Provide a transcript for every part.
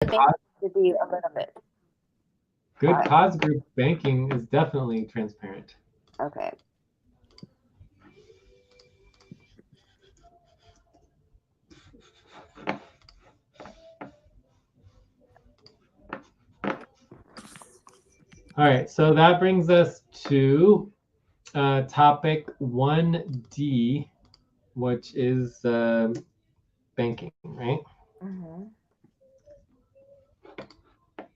cause, to be a little bit. good cause group banking is definitely transparent. Okay. All right, so that brings us to topic 1D, which is banking, right? Mm-hmm.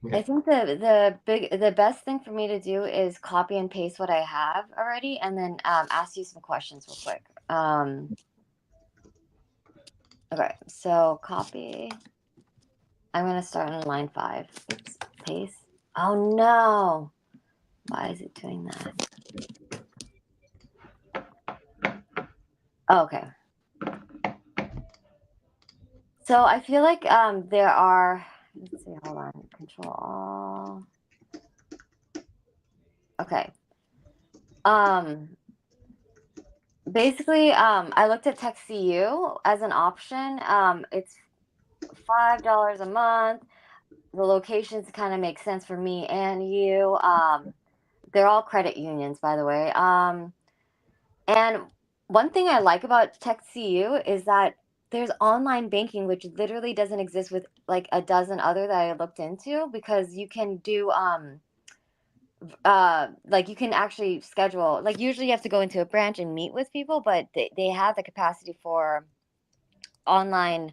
Okay. I think the best thing for me to do is copy and paste what I have already, and then ask you some questions real quick. Okay, so copy. I'm gonna start on line 5. Oops, paste. Oh no! Why is it doing that? Oh, okay. So I feel like there are. Let's see. Hold on. Control all. Okay. Um. Basically, I looked at TechCU as an option. It's $5 a month. The locations kind of make sense for me and you. They're all credit unions, by the way. And one thing I like about TechCU is that there's online banking, which literally doesn't exist with like a dozen other that I looked into, because you can do like you can actually schedule, like usually you have to go into a branch and meet with people, but they have the capacity for online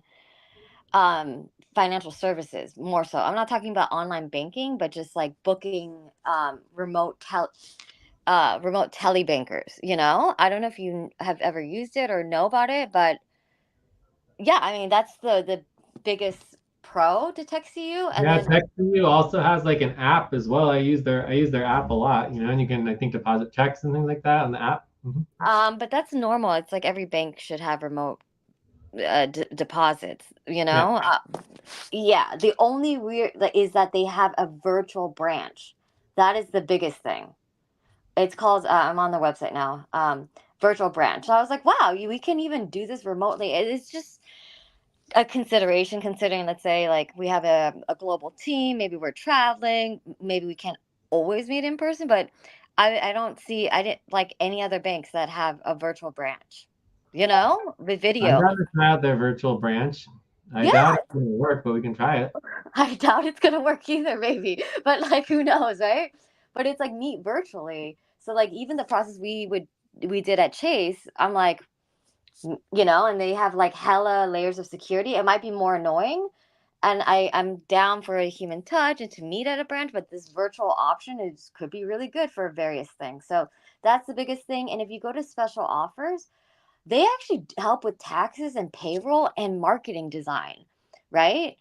financial services more so. I'm not talking about online banking, but just like booking remote telebankers, you know? I don't know if you have ever used it or know about it, but yeah, I mean that's the biggest pro to TextU. And Yeah, then TextU also has like an app as well. I use their app a lot, and you can, I think, deposit checks and things like that on the app. but that's normal. It's like every bank should have remote deposits, you Yeah. know? Yeah, the only weird is that they have a virtual branch. That is the biggest thing. It's called. I'm on the website now. Virtual branch. So I was like, wow, we can even do this remotely. It's just a consideration, considering, let's say, like we have a global team. Maybe we're traveling. Maybe we can't always meet in person. But I don't see. I didn't like any other banks that have a virtual branch. You know, with I'd video. rather try out their virtual branch. I Yeah, doubt it's going to work, but we can try it. I doubt it's gonna work either, maybe. But like, who knows, right? But it's like meet virtually. So like, even the process we did at Chase, I'm like, you know, and they have like hella layers of security. It might be more annoying, and I'm down for a human touch and to meet at a branch, but this virtual option is could be really good for various things. So that's the biggest thing. And if you go to special offers, they actually help with taxes and payroll and marketing design, right?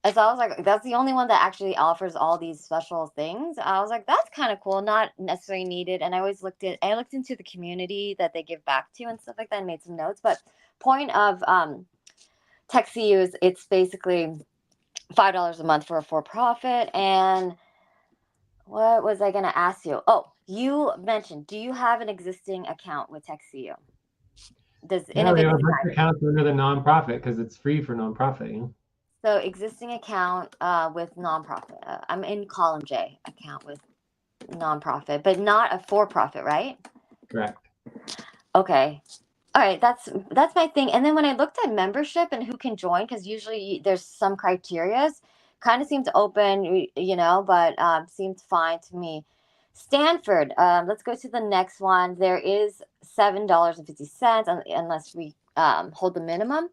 And so I was like, that's the only one that actually offers all these special things. I was like, that's kind of cool, not necessarily needed. And I looked into the community that they give back to and stuff like that and made some notes. But point of TechCU is it's basically $5 a month for a for profit. And what was I gonna ask you? Oh, you mentioned, do you have an existing account with TechCU? Does Yeah, we have a Innovative bunch of Design? accounts under the nonprofit because it's free for nonprofit. So existing account with nonprofit. I'm in column J, account with nonprofit, but not a for profit, right? Correct. Okay. All right, that's my thing. And then when I looked at membership and who can join, because usually there's some criterias, kind of seemed open, you know, but seemed fine to me. Stanford. Let's go to the next one. There is $7.50 unless we hold the minimum.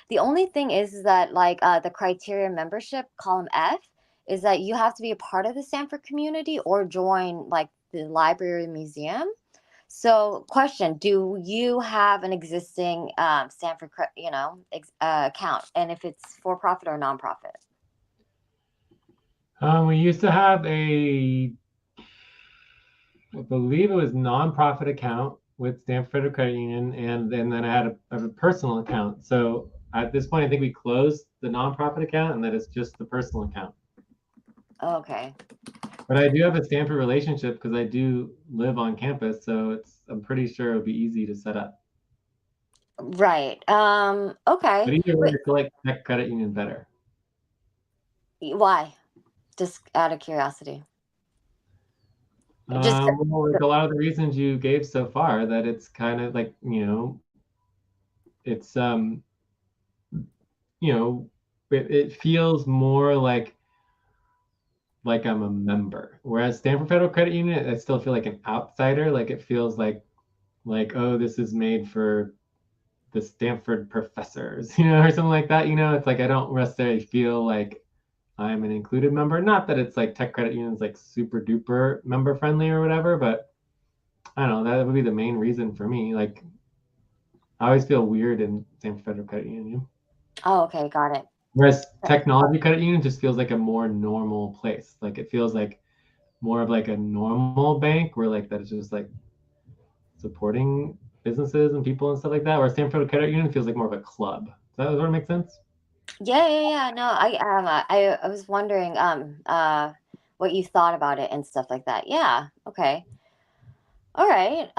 The only thing is that like the criteria membership column F is that you have to be a part of the Stanford community or join like the library or museum. So, question: do you have an existing Stanford, account, and if it's for profit or nonprofit? We used to have I believe it was nonprofit account with Stanford Federal Credit Union, and then I have a personal account. So at this point, I think we closed the nonprofit account, and that it's just the personal account. Okay, But I do have a Stanford relationship because I do live on campus, so I'm pretty sure it would be easy to set up. right. But Okay. either way, Wait, I feel like Tech Credit Union better. Why? Just out of curiosity. Just Well, like a lot of the reasons you gave so far, that it's kind of like, it's you know, it feels more like I'm a member. Whereas Stanford Federal Credit Union, I still feel like an outsider. Like it feels like, oh, this is made for the Stanford professors, or something like that. It's like I don't necessarily feel like I'm an included member. Not that it's like tech credit unions like super duper member friendly or whatever, but I don't know. That would be the main reason for me. Like I always feel weird in Stanford Federal Credit Union. Oh, okay, got it. Whereas technology credit union just feels like a more normal place. Like it feels like more of like a normal bank where like that is just like supporting businesses and people and stuff like that. Where Stanford Credit Union feels like more of a club. Does that sort of make sense? Yeah, yeah, yeah. No, I was wondering what you thought about it and stuff like that. Yeah, okay. All right.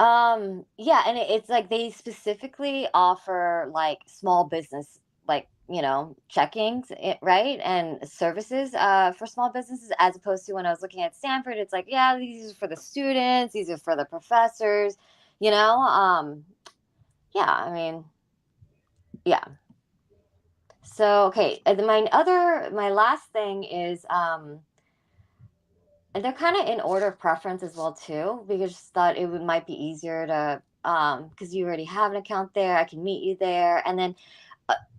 Yeah, and it's like they specifically offer like small business, like, checkings, right? And services for small businesses, as opposed to when I was looking at Stanford, it's like, yeah, these are for the students, these are for the professors, you know? Yeah, I mean, yeah. So, okay, and then my last thing is and they're kind of in order of preference as well too, because I just thought it might be easier to because you already have an account there, I can meet you there. And then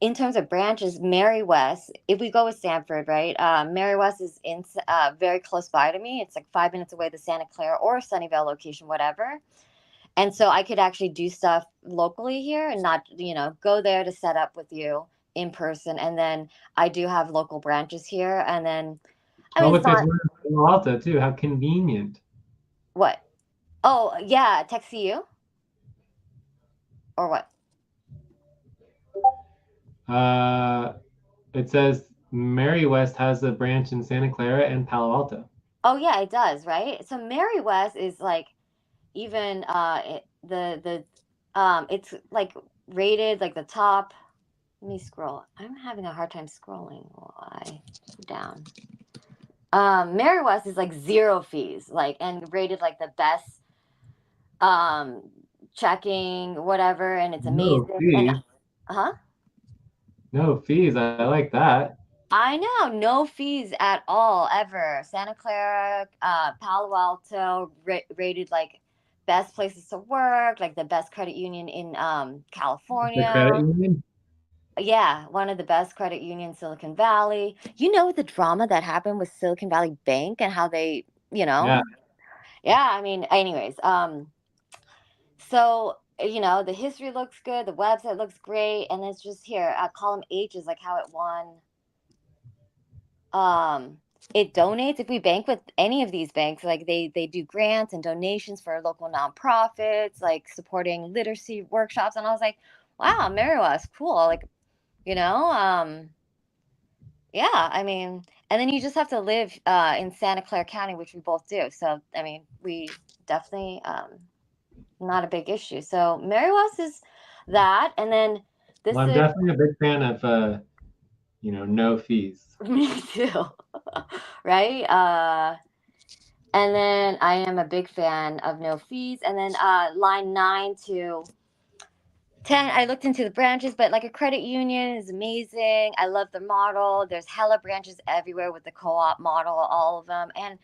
in terms of branches, Mary West, if we go with Stanford, right? Mary West is in very close by to me. It's like 5 minutes away, the Santa Clara or Sunnyvale location, whatever. And so I could actually do stuff locally here and not, go there to set up with you in person. And then I do have local branches here. And then, I Oh, mean, it's but there's not one in Palo Alto too. How convenient. what? Oh, yeah, text you or what? Uh, it says Mary West has a branch in Santa Clara and Palo Alto. Oh, yeah, it does, right? So Mary West is like even it's like rated like the top. Let me scroll. I'm having a hard time scrolling while I down. Mary West is like zero fees, like, and rated like the best um checking whatever, and it's No amazing. And fees. huh? No fees. I like that. I know, no fees at all ever. Santa Clara, Palo Alto, rated like best places to work, like the best credit union in The credit California. union. Yeah, one of the best credit unions, Silicon Valley. You know the drama that happened with Silicon Valley Bank and how they, you Yeah. know, yeah. I mean, anyways, so the history looks good, the website looks great, and it's just here. Column H is like how it won. um it donates. If we bank with any of these banks, like they do grants and donations for local nonprofits, like supporting literacy workshops. And I was like, wow, Mariwas, cool. Like, you know um yeah, I mean, and then you just have to live in Santa Clara County, which we both do. So I mean, we definitely not a big issue. So Mariwas is that. And then Well, this I'm is definitely a big fan of no fees. me too. Right. And then I am a big fan of no fees. And then line 9 to 10, I looked into the branches, but like a credit union is amazing. I love the model. There's hella branches everywhere with the co-op model, all of them. And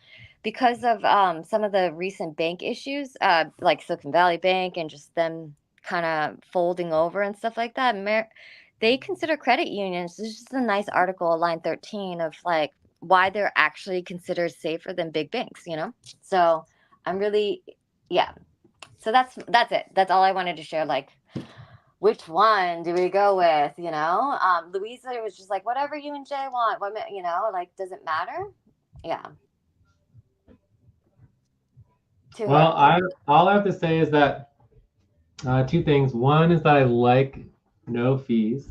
because of some of the recent bank issues, like Silicon Valley Bank and just them kind of folding over and stuff like that, they consider credit unions. There's just a nice article, line 13, of like why they're actually considered safer than big banks. So I'm really, yeah. So that's it. That's all I wanted to share. Like, which one do we go with? Louisa was just like, whatever you and Jay want. Like, does it matter? Yeah, to Well, her. I all I have to say is that two things. One is that I like no fees.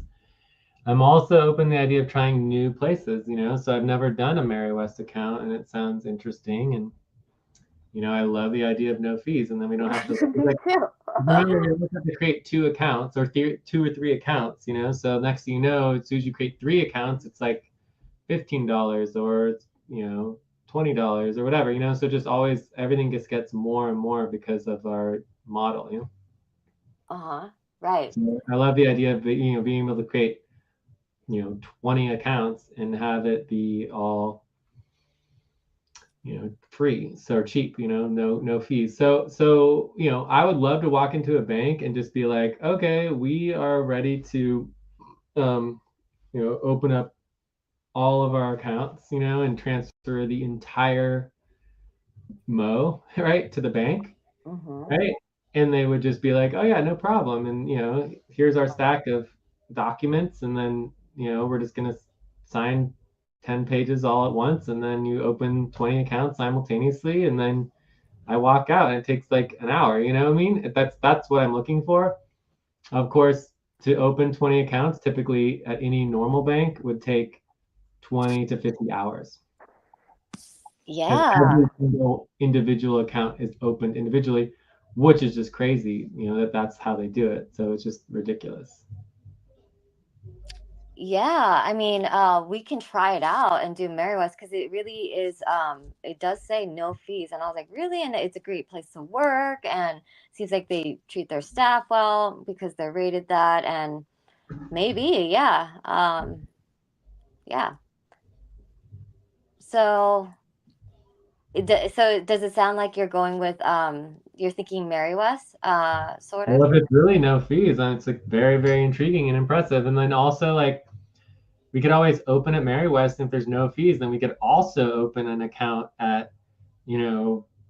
I'm also open to the idea of trying new places. So I've never done a Mary West account, and it sounds interesting. And I love the idea of no fees, and then we don't have to Me like. too. Remember, we always have to create two accounts or two or three accounts. So next thing you know, as soon as you create three accounts, it's like $15 or it's, $20 or whatever, so just always everything just gets more and more because of our model. Uh-huh. Right. So I love the idea of being able to create 20 accounts and have it be all free, so cheap, no fees. So I would love to walk into a bank and just be like, okay, we are ready to um open up all of our accounts, and transfer the entire right, to the bank, Mm-hmm. right? And they would just be like, oh yeah, no problem. And here's our stack of documents, and then we're just gonna sign 10 pages all at once, and then you open 20 accounts simultaneously, and then I walk out, and it takes like an hour. You know what I mean? That's what I'm looking for. Of course, to open 20 accounts, typically at any normal bank, would take 20 to 50 hours because Yeah. every single individual account is opened individually, which is just crazy. That's how they do it. So it's just ridiculous. Yeah, I mean, we can try it out and do Mary West because it really is. It does say no fees, and I was like, really? And it's a great place to work, and seems like they treat their staff well because they're rated that, and maybe, yeah, yeah. So, so does it sound like you're going with you're thinking Mary West, sort of? Well, if it's really no fees, then it's like very, very intriguing and impressive. And then also like we could always open at Mary West. If there's no fees, then we could also open an account at,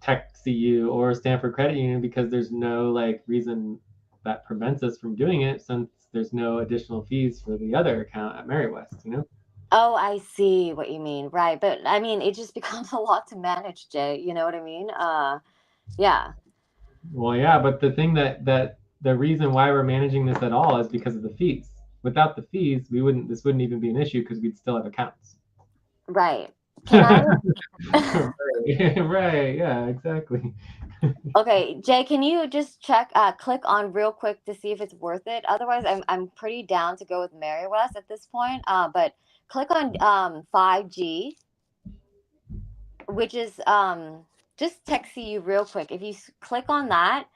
Tech CU or Stanford Credit Union because there's no like reason that prevents us from doing it since there's no additional fees for the other account at Mary West. Oh, I see what you mean. Right. But I mean, it just becomes a lot to manage, Jay. You know what I mean? Yeah. Well, yeah, but the thing that the reason why we're managing this at all is because of the fees. Without the fees, this wouldn't even be an issue because we'd still have accounts. Right. Can I? Right, right, yeah, exactly. Okay, Jay, can you just check, click on real quick to see if it's worth it? Otherwise, I'm pretty down to go with Mary West at this point. But click on 5G, which is just text you real quick. If you click on that,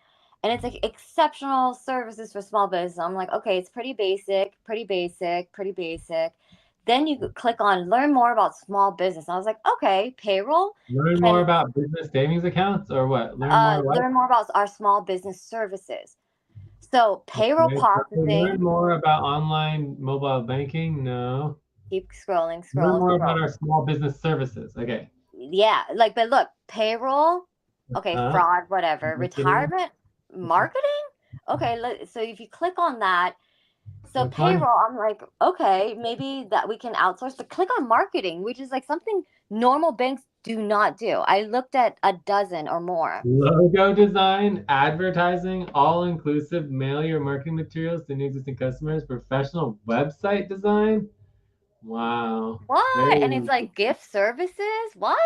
and it's like exceptional services for small business, I'm like, okay, it's pretty basic, pretty basic, pretty basic. Then you click on learn more about small business. And I was like, okay, payroll Learn more can about business savings accounts or what? Learn more what? learn more about our small business services. So payroll Okay, learn processing. more about online mobile banking? No. Keep scrolling, Learn scroll, more about scroll. our small business services. Okay. Yeah, like, but look, payroll. Okay, Uh, fraud, whatever. marketing. Retirement, marketing. Okay, so if you click on that, so Which one? payroll, I'm like, okay, maybe that we can outsource, but click on marketing, which is like something normal banks do not do. I looked at a dozen or more. Logo design, advertising, all-inclusive, mail your marketing materials to new existing customers, professional website design. Wow. What? And it's Very, like gift services? What?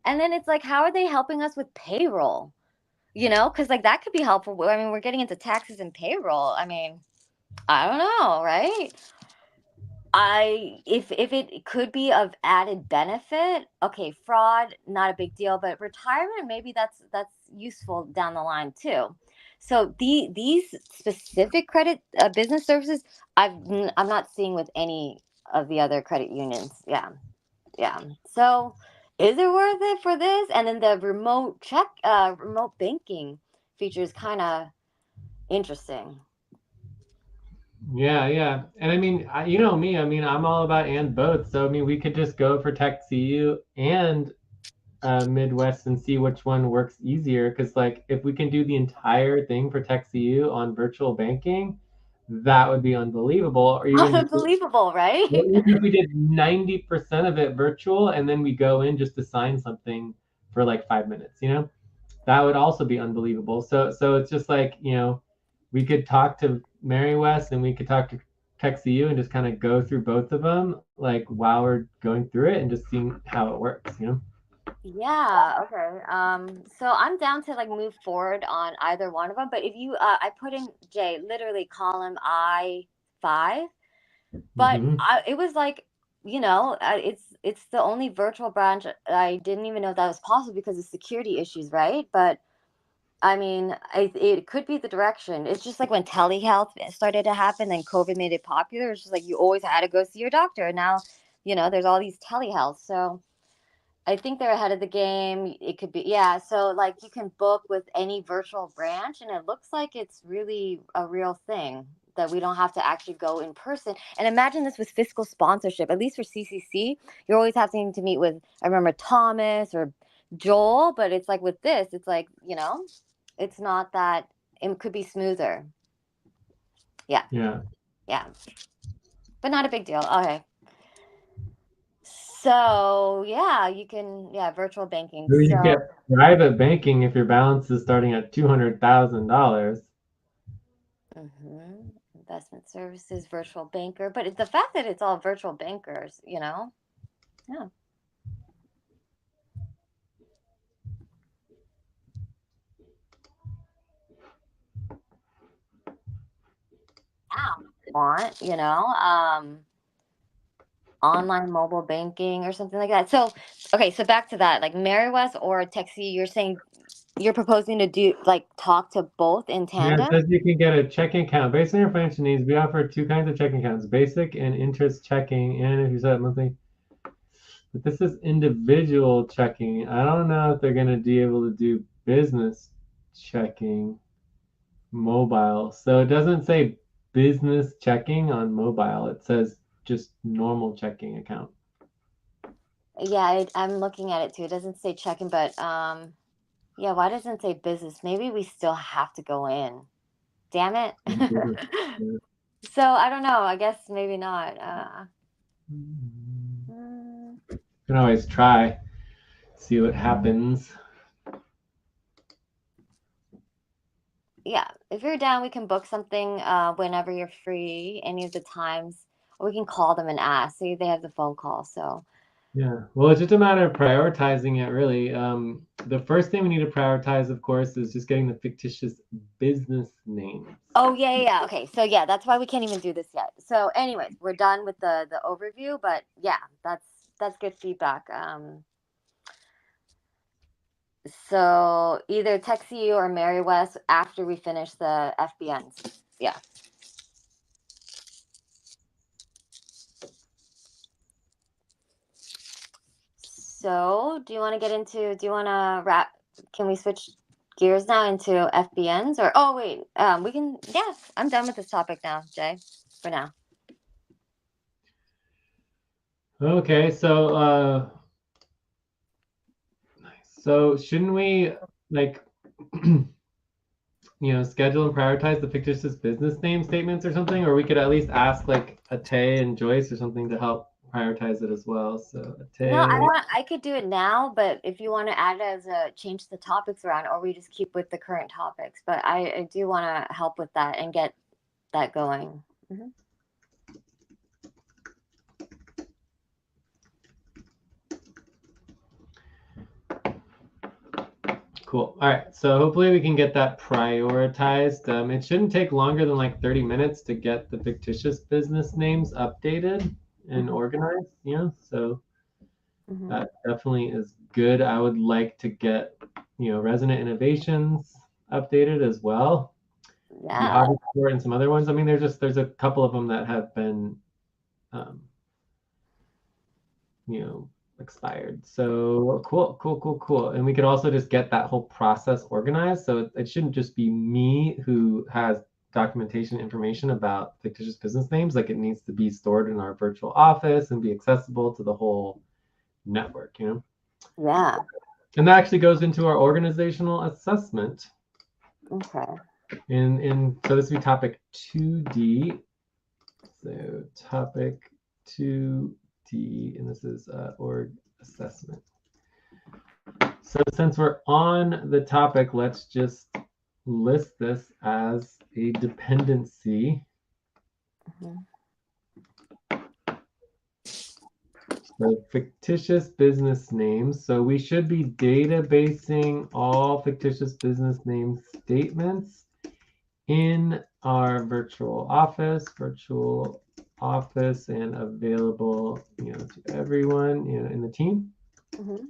And then it's like, how are they helping us with payroll? Because like that could be helpful. I mean, we're getting into taxes and payroll. I mean, I don't know, right? If it could be of added benefit, okay, fraud, not a big deal, but retirement, maybe that's useful down the line too. So these specific credit business services, I'm not seeing with any of the other credit unions. Yeah, yeah. So is it worth it for this? And then the remote banking feature is kind of interesting. yeah, yeah. And I mean, you know me, I mean, I'm all about and both. So, I mean, we could just go for Tech CU and Midwest and see which one works easier. Because, like, if we can do the entire thing for Tech CU on virtual banking, that would be unbelievable. Unbelievable, Or right? even if we did 90% of it virtual and then we go in just to sign something for like 5 minutes, that would also be unbelievable. So it's just like, we could talk to Mary West and we could talk to TechCU and just kind of go through both of them like while we're going through it and just seeing how it works. Yeah, okay. So I'm down to like move forward on either one of them, but if you I put in J literally column I5, but Hmm. it was like it's the only virtual branch. I didn't even know that was possible because of security issues, right? But I mean, it could be the direction. It's just like when telehealth started to happen, then COVID made it popular. It's just like you always had to go see your doctor. And now, there's all these telehealth. So I think they're ahead of the game. It could be, yeah. So like you can book with any virtual branch, and it looks like it's really a real thing that we don't have to actually go in person. And imagine this with fiscal sponsorship. At least for CCC, you're always having to meet with, I remember Thomas or Joel, but it's like with this, it's like, it's not that, it could be smoother. Yeah. Yeah. Yeah. But not a big deal. Okay. So yeah, you can, yeah, virtual banking. So you So get private banking if your balance is starting at $200,000. investment services, virtual banker, but the fact that it's all virtual bankers, yeah. Wow. Want, online mobile banking or something like that. So, okay, so back to that, like Mary West or Texi, you're saying you're proposing to do like talk to both in Yeah, it tandem? says you can get a checking account. Based on your financial needs, we offer two kinds of checking accounts, basic and interest checking. And if you set up monthly, but this is individual checking. I don't know if they're going to be able to do business checking mobile. So it doesn't say business checking on mobile. It says just normal checking account. Yeah, I'm looking at it too. It doesn't say checking, but yeah, why doesn't it say business? Maybe we still have to go in. Damn it. Business. Yeah. So I don't know. I guess maybe not. You Mm, can always try, see what happens. yeah, if you're down, we can book something whenever you're free, any of the times, or we can call them and ask. See, they have the phone call. So, Yeah, well, it's just a matter of prioritizing it, really. The first thing we need to prioritize, of course, is just getting the fictitious business names. oh yeah, yeah, yeah. Okay, so yeah, that's why we can't even do this yet. So, anyways, we're done with the overview, but yeah, that's good feedback. So either text you or Mary West after we finish the FBNs. Yeah. So do you want to get into, do you want to wrap, can we switch gears now into FBNs or, oh wait, we can, yeah, I'm done with this topic now, Jay, for now. Okay, so shouldn't we like schedule and prioritize the fictitious business name statements or something? Or we could at least ask like Ate and Joyce or something to help prioritize it as well. So No, Ate. I could do it now, but if you want to add it as a change the topics around, or we just keep with the current topics, but I do want to help with that and get that going. Mm-hmm. Cool. All right. So hopefully we can get that prioritized. It shouldn't take longer than like 30 minutes to get the fictitious business names updated and organized. So Mm-hmm. that definitely is good. I would like to get, Resonant Innovations updated as well. The Yeah. Hobby Sport and some other ones. I mean, there's a couple of them that have been, um, expired. So cool. And we could also just get that whole process organized. So it shouldn't just be me who has documentation information about fictitious business names. Like it needs to be stored in our virtual office and be accessible to the whole network, Yeah. And that actually goes into our organizational assessment. Okay. And so this would be topic 2D. So topic 2D, and this is org assessment. So since we're on the topic, let's just list this as a dependency. So fictitious business names. So we should be databasing all fictitious business name statements in our virtual office, virtual office and available, to everyone, in the team. Mm-hmm.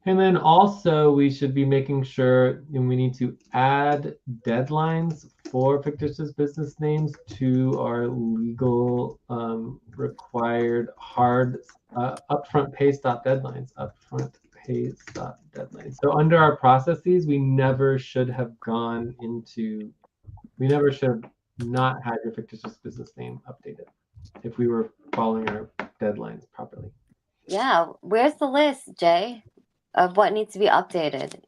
And then also we should be making sure, and we need to add deadlines for fictitious business names to our legal required hard upfront pay stop deadlines. Upfront pay stop deadlines. So under our processes, we never should have not had your fictitious business name updated if we were following our deadlines properly. Yeah. Where's the list, Jay, of what needs to be updated?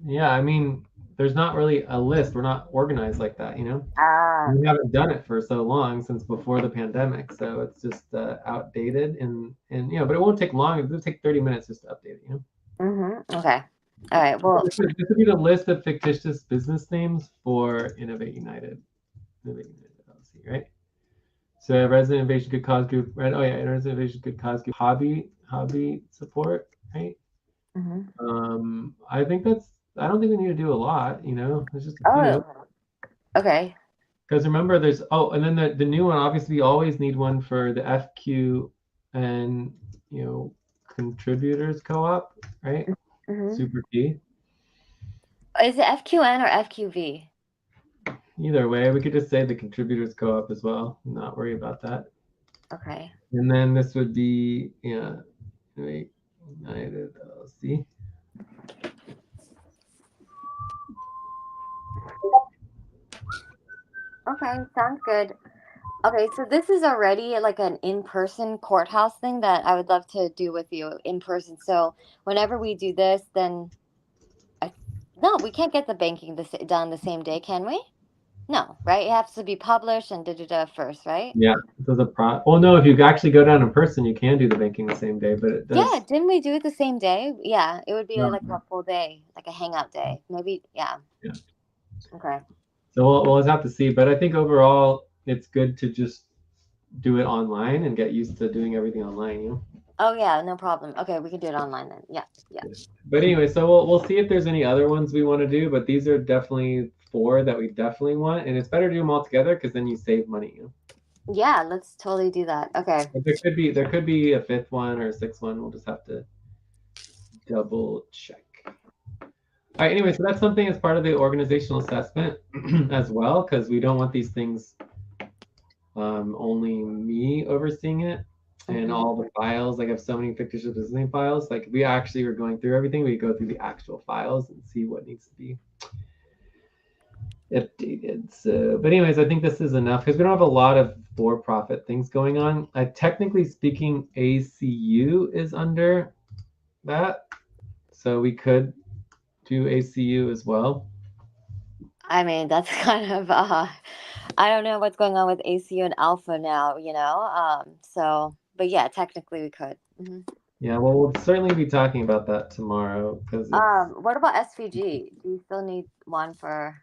Yeah, I mean, there's not really a list. We're not organized like that. Ah. We haven't done it for so long, since before the pandemic, so it's just outdated, and but it won't take long. It'll take 30 minutes just to update it. Mm-hmm. Okay. All right. Well. This would be the list of fictitious business names for Innovate United. Innovate United LLC, right? So Resident Innovation Good Cause Group, right? Oh yeah, Resident Innovation Good Cause Group, hobby support, right? Mm-hmm. I think I don't think we need to do a lot. There's just a few. Oh. Okay. Because remember, and then the new one, obviously, you always need one for the FQ and, contributors co-op, right? Mm-hmm. Super key. Is it FQN or FQV? Either way, we could just say the contributors co-op as well, not worry about that. Okay. And then this would be, United LLC. Okay, sounds good. Okay, so this is already like an in-person courthouse thing that I would love to do with you in person. So whenever we do this, then no, we can't get the banking done the same day, can we? No, right? It has to be published and da first, right? Yeah, so well, no, if you actually go down in person, you can do the banking the same day, but it does. Yeah, didn't we do it the same day? Yeah, it would be like a full day, like a hangout day. Maybe, yeah. Yeah. Okay. So we'll just have to see, but I think overall it's good to just do it online and get used to doing everything online. Oh yeah, no problem. Okay, we can do it online then. Yeah. But anyway, so we'll see if there's any other ones we want to do, but these are definitely 4 that we definitely want, and it's better to do them all together because then you save money. Yeah, let's totally do that. Okay. But there could be a 5th one or a 6th one. We'll just have to double check. All right, anyway, so that's something as part of the organizational assessment as well, because we don't want these things only me overseeing it, and all the files. Like, I have so many fictitious business name files. Like, we actually were going through everything. We go through the actual files and see what needs to be updated. So, but anyways, I think this is enough because we don't have a lot of for-profit things going on. Technically speaking, ACU is under that, so we could do ACU as well. I mean, that's kind of I don't know what's going on with ACU and Alpha now, so but yeah, technically we could. Mm-hmm. Yeah, well, we'll certainly be talking about that tomorrow because What about SVG? Do you still need one for?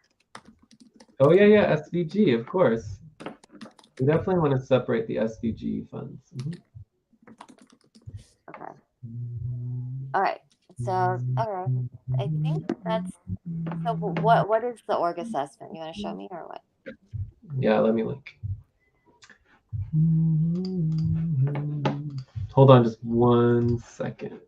Oh yeah, SVG, of course. We definitely want to separate the SVG funds. Okay. All right. So, okay. I think that's so. What is the org assessment? You want to show me or what? Yeah, let me link. Hold on just 1 second.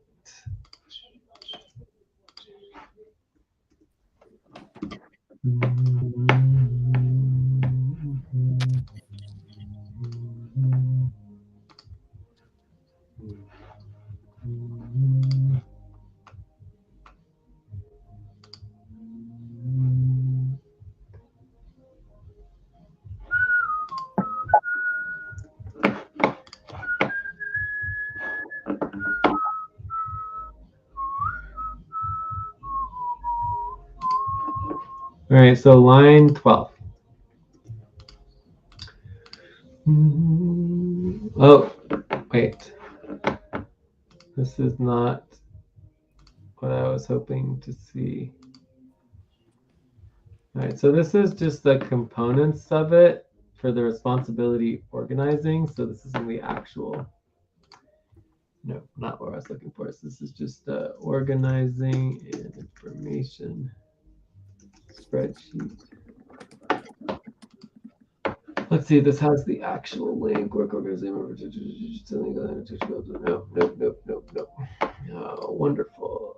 All right, so line 12. Oh, wait. This is not what I was hoping to see. All right, so this is just the components of it for the responsibility organizing. So this isn't the actual, no, not what I was looking for. So this is just the organizing and information spreadsheet. Let's see if this has the actual link. Work organization. Nope. Oh, wonderful.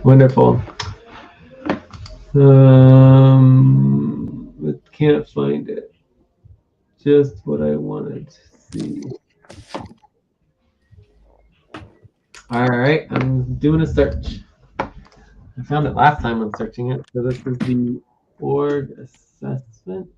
Wonderful. Can't find it. Just what I wanted to see. All right, I'm doing a search. I found it last time I'm searching it. So this is the org assessment.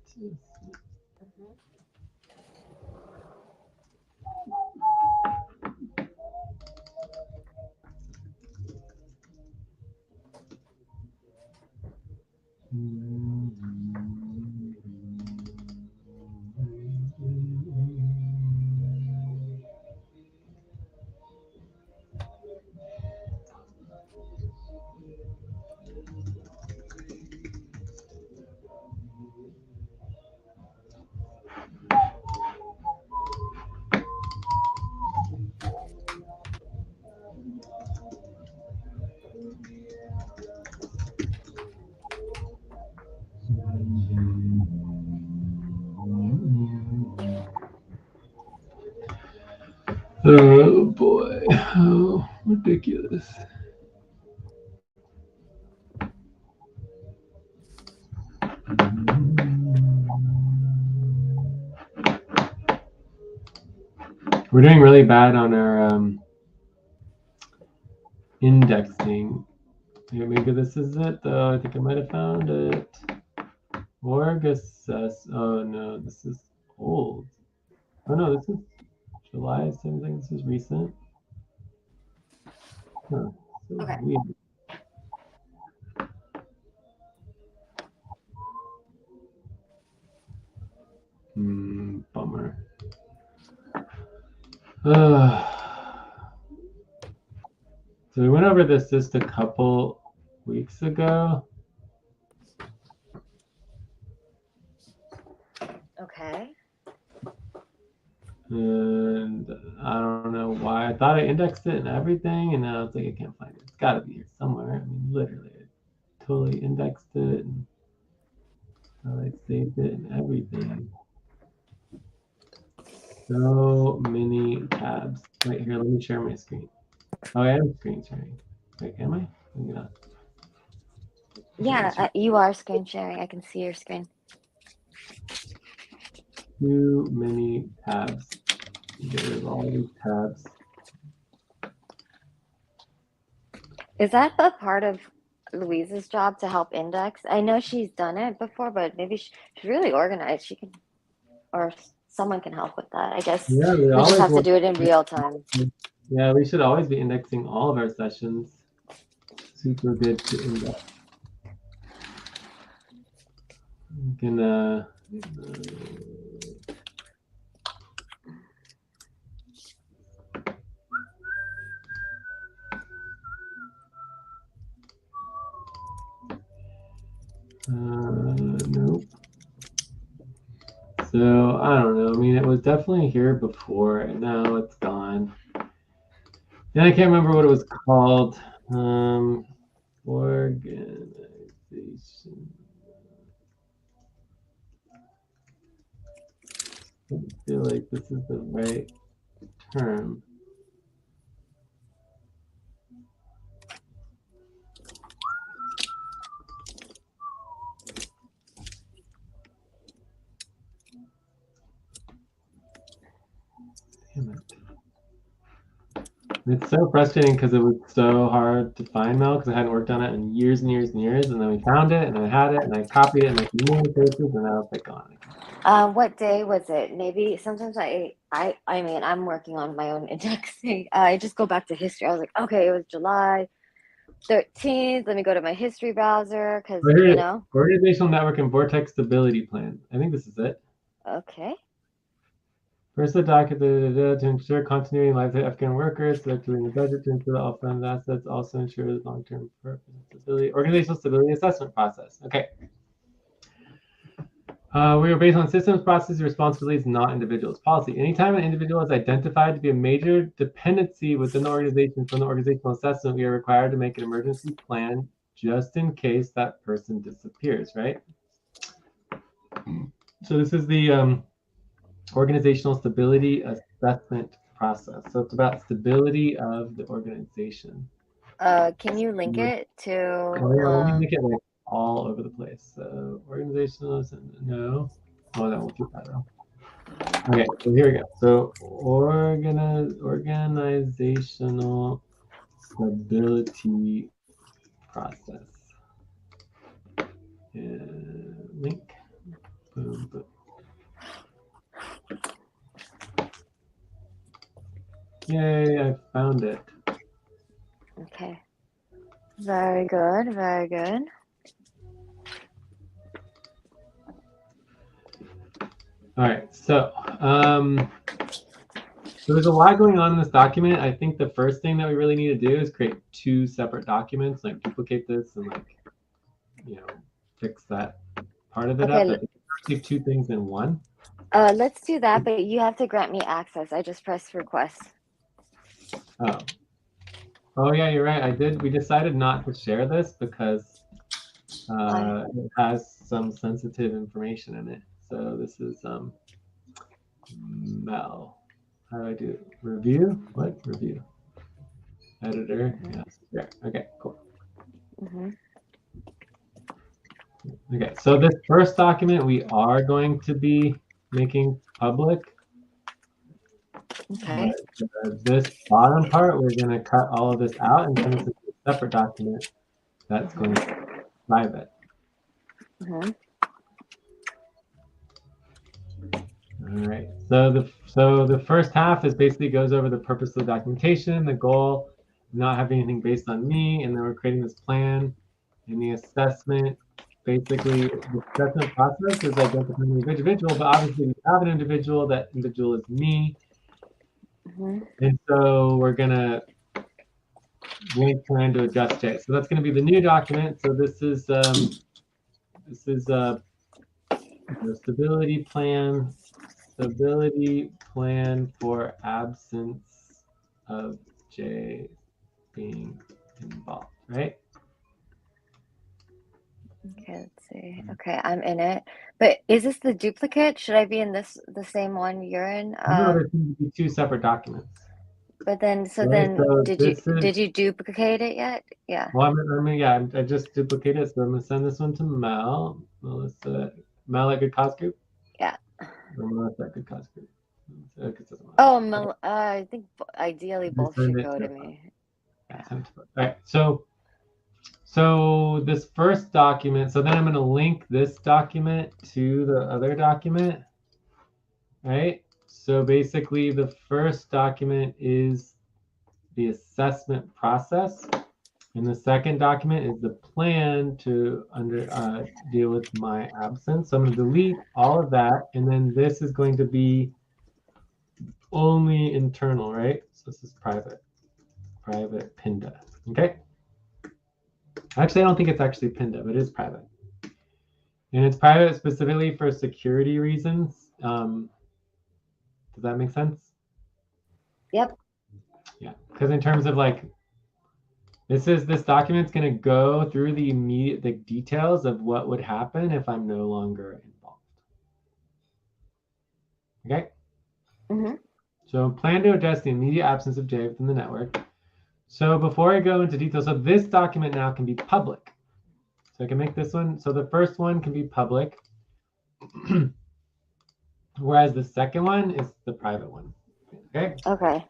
Oh boy, how ridiculous. We're doing really bad on our indexing. Here, maybe this is it though. I think I might have found it. Org assess. Oh no, this is old. Oh no, this is July. Same thing. This is recent. Huh. So Okay. weird. Bummer. So we went over this just a couple weeks ago. Okay. And I don't know why. I thought I indexed it and everything, and now it's like I can't find it. It's got to be here somewhere. I mean, literally, I totally indexed it and I saved it and everything. So many tabs. Right here, let me share my screen. Oh, I am screen sharing. Wait, am I? Maybe not. Yeah, you are screen sharing. I can see your screen. Too many tabs. Get rid of all these tabs. Is that a part of Louise's job to help index? I know she's done it before, but maybe she's really organized. She can, or someone can help with that. I guess Yeah, we we just always have to want. do it in real time. Yeah, we should always be indexing all of our sessions. Super good to index. You can nope. So I don't know. I mean, it was definitely here before, and now it's gone. And I can't remember what it was called. Organization. I feel like this is the right term. Damn it. It's so frustrating because it was so hard to find Mel because I hadn't worked on it in years and years and years, and then we found it and I had it and I copied it in like a million places, and now it's like gone. What day was it? Maybe sometimes I mean, I'm working on my own indexing. I just go back to history. I was like, okay, it was July 13th. Let me go to my history browser because, you know. Organizational network and vortex stability plan. I think this is it. Okay. First, the document to ensure continuity in lives of Afghan workers, selectively in the budget to ensure that all fund assets also ensure long-term stability, organizational stability assessment process. Okay. We are based on systems, processes, responsibilities, not individuals. Policy. Anytime an individual is identified to be a major dependency within the organization from the organizational assessment, we are required to make an emergency plan just in case that person disappears, right? So this is the organizational stability assessment process. So it's about stability of the organization. Can you link it to? Yeah, let me make it like all over the place. So organizational, no. Oh, that won't keep that though. Okay, so here we go. So organizational stability process. Link. Boom, boom. Yay, I found it. Okay. Very good, very good. All right, so there's a lot going on in this document. I think the first thing that we really need to do is create two separate documents, like duplicate this and like, fix that part of it Okay, up. But keep two things in one. let's do that, but you have to grant me access. I just pressed request. Oh. Oh yeah, you're right. We decided not to share this because it has some sensitive information in it. So this is Mel. How do I do it? Review? What? Review. Editor. Yes. Yeah. Okay, cool. Okay, so this first document we are going to be making public. Okay. But, this bottom part, we're going to cut all of this out and turn this into a separate document that's going to be private. All right. So the first half is basically goes over the purpose of the documentation, the goal, not having anything based on me, and then we're creating this plan. And the assessment, basically, the assessment process is identifying the individual, but obviously we have an individual. That individual is me. And so we're gonna link plan to adjust J. So that's going to be the new document. So this is the stability plan for absence of J being involved, right? Okay, let's see. Okay, I'm in it. But is this the duplicate? Should I be in the same one you're in? No, there's going to be two separate documents. But then, did you duplicate it yet? Yeah. Well, I just duplicated it, so I'm gonna send this one to Mel. Melissa, Mel at Good Cause Group. Yeah. Or Melissa at Good Cause Group. Oh, Mel. I think ideally both should go to me. Yeah. All right. So this first document. So then I'm going to link this document to the other document. Right. So basically, the first document is the assessment process. And the second document is the plan to deal with my absence. So I'm going to delete all of that. And then this is going to be only internal, right? So this is private Pinda. Okay. Actually, I don't think it's actually Pinda, but it is private. And it's private specifically for security reasons. Does that make sense? Yep. Yeah. Because in terms of like, this document's going to go through the details of what would happen if I'm no longer involved. Okay. So plan to address the immediate absence of J within the network. So before I go into details, so this document now can be public. So I can make this one. So the first one can be public, whereas the second one is the private one. Okay. Okay.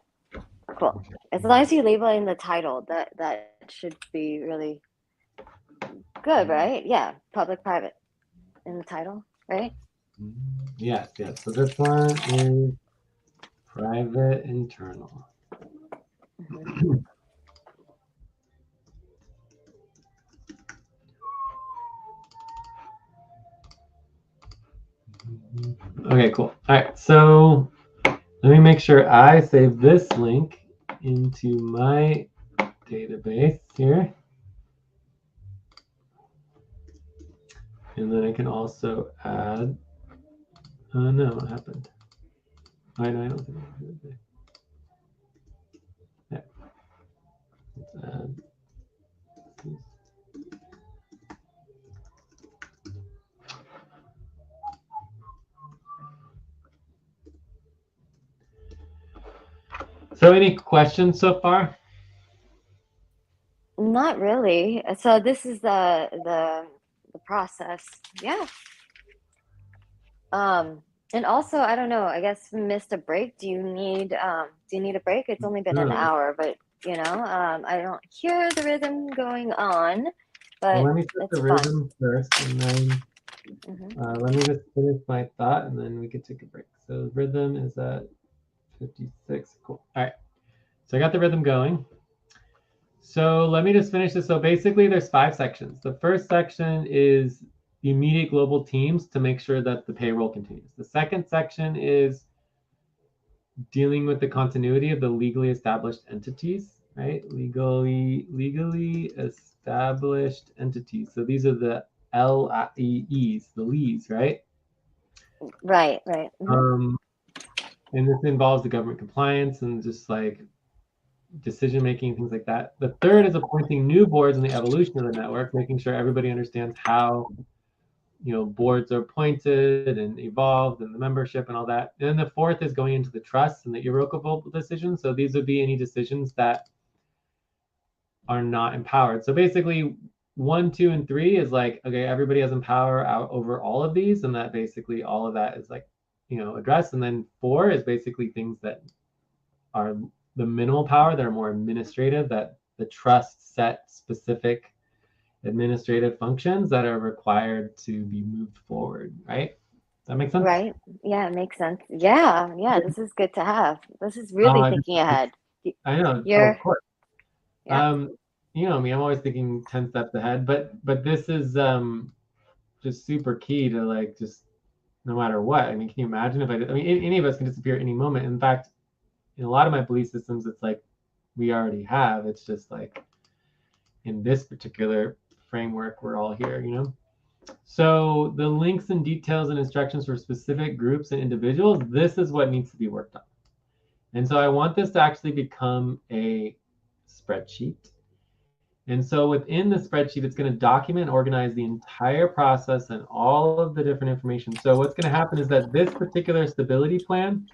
Cool. As long as you label in the title, that should be really good, right? Yeah. Public, private in the title, right? Yes. So this one is private internal. Okay, cool. All right. So Let me make sure I save this link into my database here. And then I can also add, oh no, what happened? I don't think I did it. Yeah. Let's add. So any questions so far? Not really. So this is the process. Yeah. And also, I don't know, I guess we missed a break. Do you need a break? It's only been an No. hour, but I don't hear the rhythm going on, Well, but let me set the it's fun. rhythm first, and then Hmm. let me just finish my thought, and then we can take a break. So rhythm is at 56. Cool. All right. So I got the rhythm going. So let me just finish this. So basically, there's 5 sections. The first section is the immediate global teams to make sure that the payroll continues. The second section is dealing with the continuity of the legally established entities, right? Legally established entities. So these are the LEEs, the lees, right? Right, right. Hmm. Um, and this involves the government compliance and just like decision making, things like that. The third is appointing new boards in the evolution of the network, making sure everybody understands how boards are appointed and evolved and the membership and all that. And then the fourth is going into the trusts and the irrevocable decisions. So these would be any decisions that are not empowered. So basically 1, 2, and 3 is like, okay, everybody has empower out over all of these, and that basically all of that is like, addressed. And then 4 is basically things that are the minimal power that are more administrative, that the trust set specific administrative functions that are required to be moved forward, right? Does that make sense? Right. Yeah, it makes sense. Yeah, yeah, this is good to have. This is Oh, really thinking ahead. I know. Oh, of You're, course. yeah. Um, you know me, I'm always thinking 10 steps ahead, but this is just super key to like just no matter what. I mean, can you imagine if I did? I mean, any of us can disappear at any moment. In fact, in a lot of my belief systems, it's like we already have. It's just like in this particular framework, we're all here. So the links and details and instructions for specific groups and individuals, this is what needs to be worked on. And so I want this to actually become a spreadsheet. And so within the spreadsheet, it's going to document, organize the entire process and all of the different information. So what's going to happen is that this particular stability plan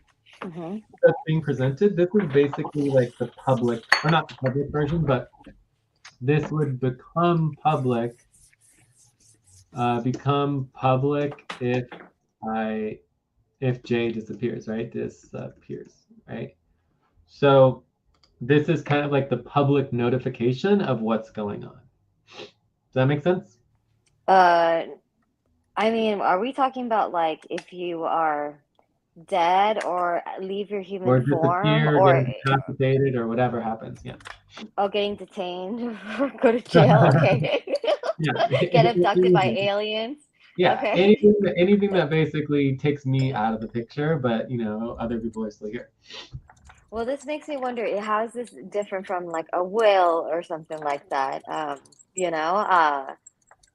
Hmm. that's being presented, this is basically like the public, or not the public version, but this would become public if J disappears, right? Disappears, right? So this is kind of like the public notification of what's going on. Does that make sense? Uh, I mean, are we talking about like if you are dead or leave your human Or form disappear, get or incapacitated, or whatever happens. Yeah. getting detained or go to jail? Okay. Yeah. Get abducted by Anything. aliens? Yeah. Okay. Anything that basically takes me out of the picture, but other people are still here. Well, this makes me wonder, how is this different from like a will or something like that? You know,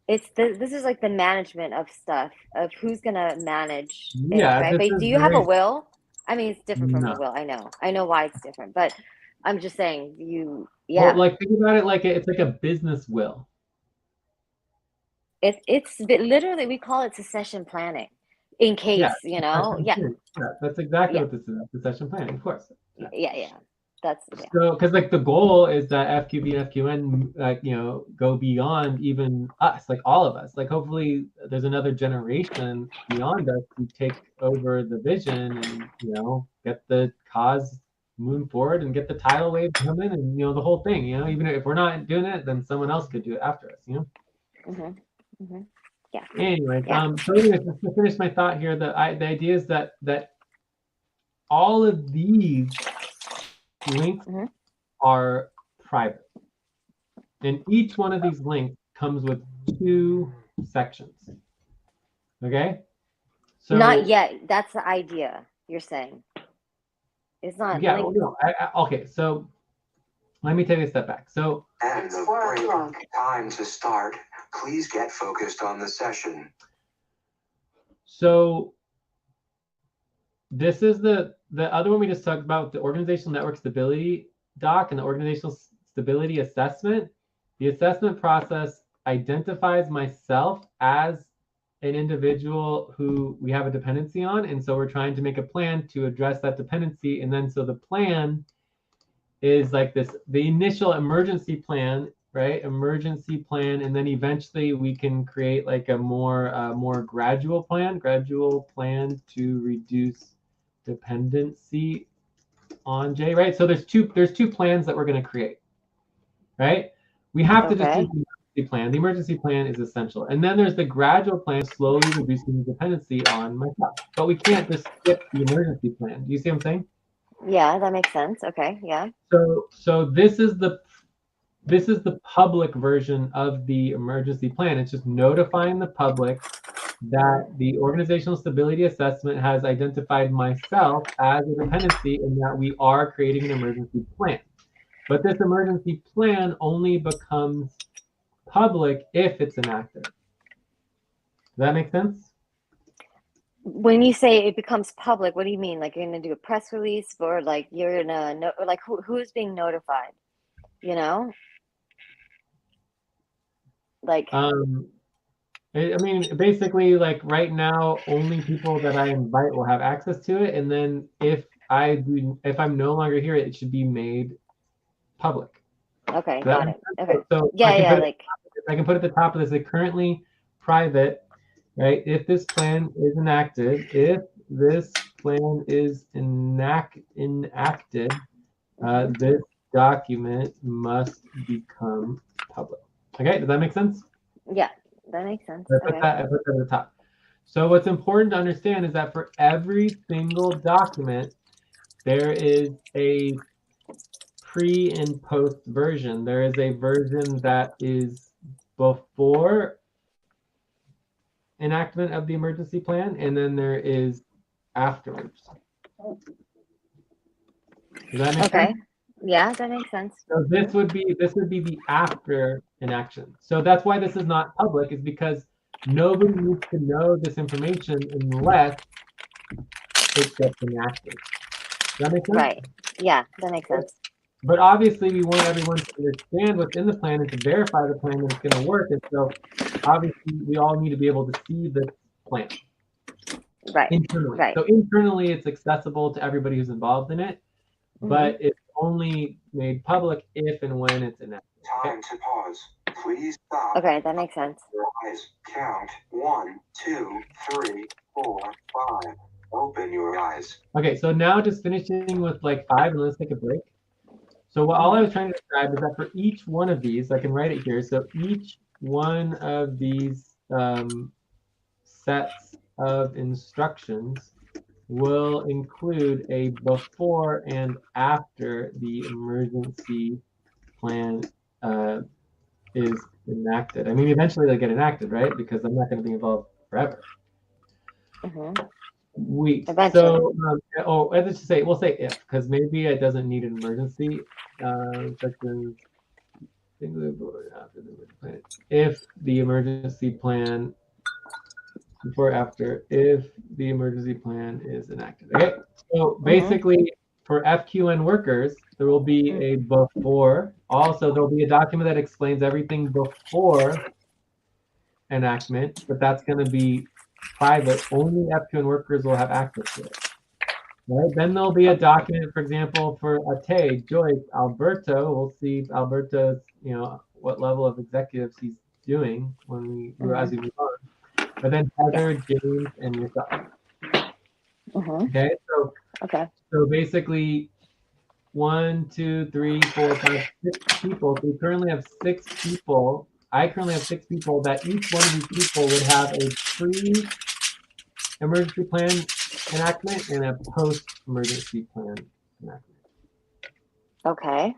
this is like the management of stuff, of who's gonna manage it, Yeah, right? this But is do you have a very will? I mean, it's different from a no. will. I know why it's different, but I'm just saying Well, yeah, like think about it like it's like a business will. it's literally we call it succession planning in Yeah, case, succession yeah, planning. Yeah, that's exactly yeah, what this is. Succession planning, of course. Yeah. yeah. That's yeah. So, because like the goal is that FQB and FQN, go beyond even us, like all of us. Like hopefully there's another generation beyond us who take over the vision and get the cause moving forward and get the tidal wave coming and the whole thing. Even if we're not doing it, then someone else could do it after us. Hmm. Hmm. Yeah, Anyways, yeah. so anyways, just to finish my thought here, the idea is that all of these links Hmm. are private. And each one of these links comes with 2 sections. Okay? Not So yet. That's the idea you're saying. It's not Yeah, linked. no, okay, so let me take a step back. So, and the break. Time to start. Please get focused on the session. so this is the other one we just talked about, the organizational network stability doc and the organizational stability assessment. The assessment process identifies myself as an individual who we have a dependency on, and so we're trying to make a plan to address that dependency. And then so the plan is like this, the initial emergency plan, right? Emergency plan, and then eventually we can create like a more gradual plan to reduce dependency on J, right? So there's two plans that we're going to create, right? We have to just use the emergency plan. The emergency plan is essential. And then there's the gradual plan, slowly reducing the dependency on myself. But we can't just skip the emergency plan. Do you see what I'm saying? Yeah, that makes sense. Okay, yeah. So this is the public version of the emergency plan. It's just notifying the public that the organizational stability assessment has identified myself as a dependency and that we are creating an emergency plan. But this emergency plan only becomes public if it's enacted. Does that make sense? When you say it becomes public, what do you mean? Like you're gonna do a press release, or like you're gonna know, like who's being notified? You know, like I mean, basically, like right now, only people that I invite will have access to it, and then if I'm no longer here, it should be made public. okay, got it. Okay, So yeah, I can put at the top of this, like currently private, right? If this plan is enacted, this document must become public. Okay, does that make sense? yeah, that makes sense. I put that at the top. So what's important to understand is that for every single document, there is a pre and post version. There is a version that is before enactment of the emergency plan, and then there is afterwards. Does that make sense? Yeah, that makes sense. So this would be the after enaction. So that's why this is not public, is because nobody needs to know this information unless it gets enacted. Does that make sense? Right. Yeah, that makes sense. But obviously, we want everyone to understand what's in the plan and to verify the plan that it's going to work. And so, obviously, we all need to be able to see the plan. Right. Internally. Right. So internally, it's accessible to everybody who's involved in it, but it's only made public if and when it's enacted. Time to pause. Please stop. Okay, that makes sense. Your eyes. Count 1, 2, 3, 4, 5. Open your eyes. Okay, so now just finishing with like 5, and let's take a break. So all I was trying to describe is that for each one of these, I can write it here. So each one of these sets of instructions will include a before and after the emergency plan is enacted. I mean, eventually they'll get enacted, right? Because I'm not going to be involved forever. So, let's just say, we'll say if, because maybe it doesn't need an emergency section. If the emergency plan before, after, if the emergency plan is enacted. Okay, so basically for FQN workers, there will be a before. Also, there'll be a document that explains everything before enactment, but that's going to be private. Only FQN workers will have access to it. Right? Then there'll be a document, for example, for Ate, Joyce, Alberto. We'll see if Alberto's, what level of executives he's doing when as we move on. But then Heather, James, and yourself. Okay, so basically 1, 2, 3, 4, 5, 6 people. So we currently have 6 people. I currently have 6 people that each one of these people would have a pre-emergency plan enactment and a post-emergency plan enactment. Okay,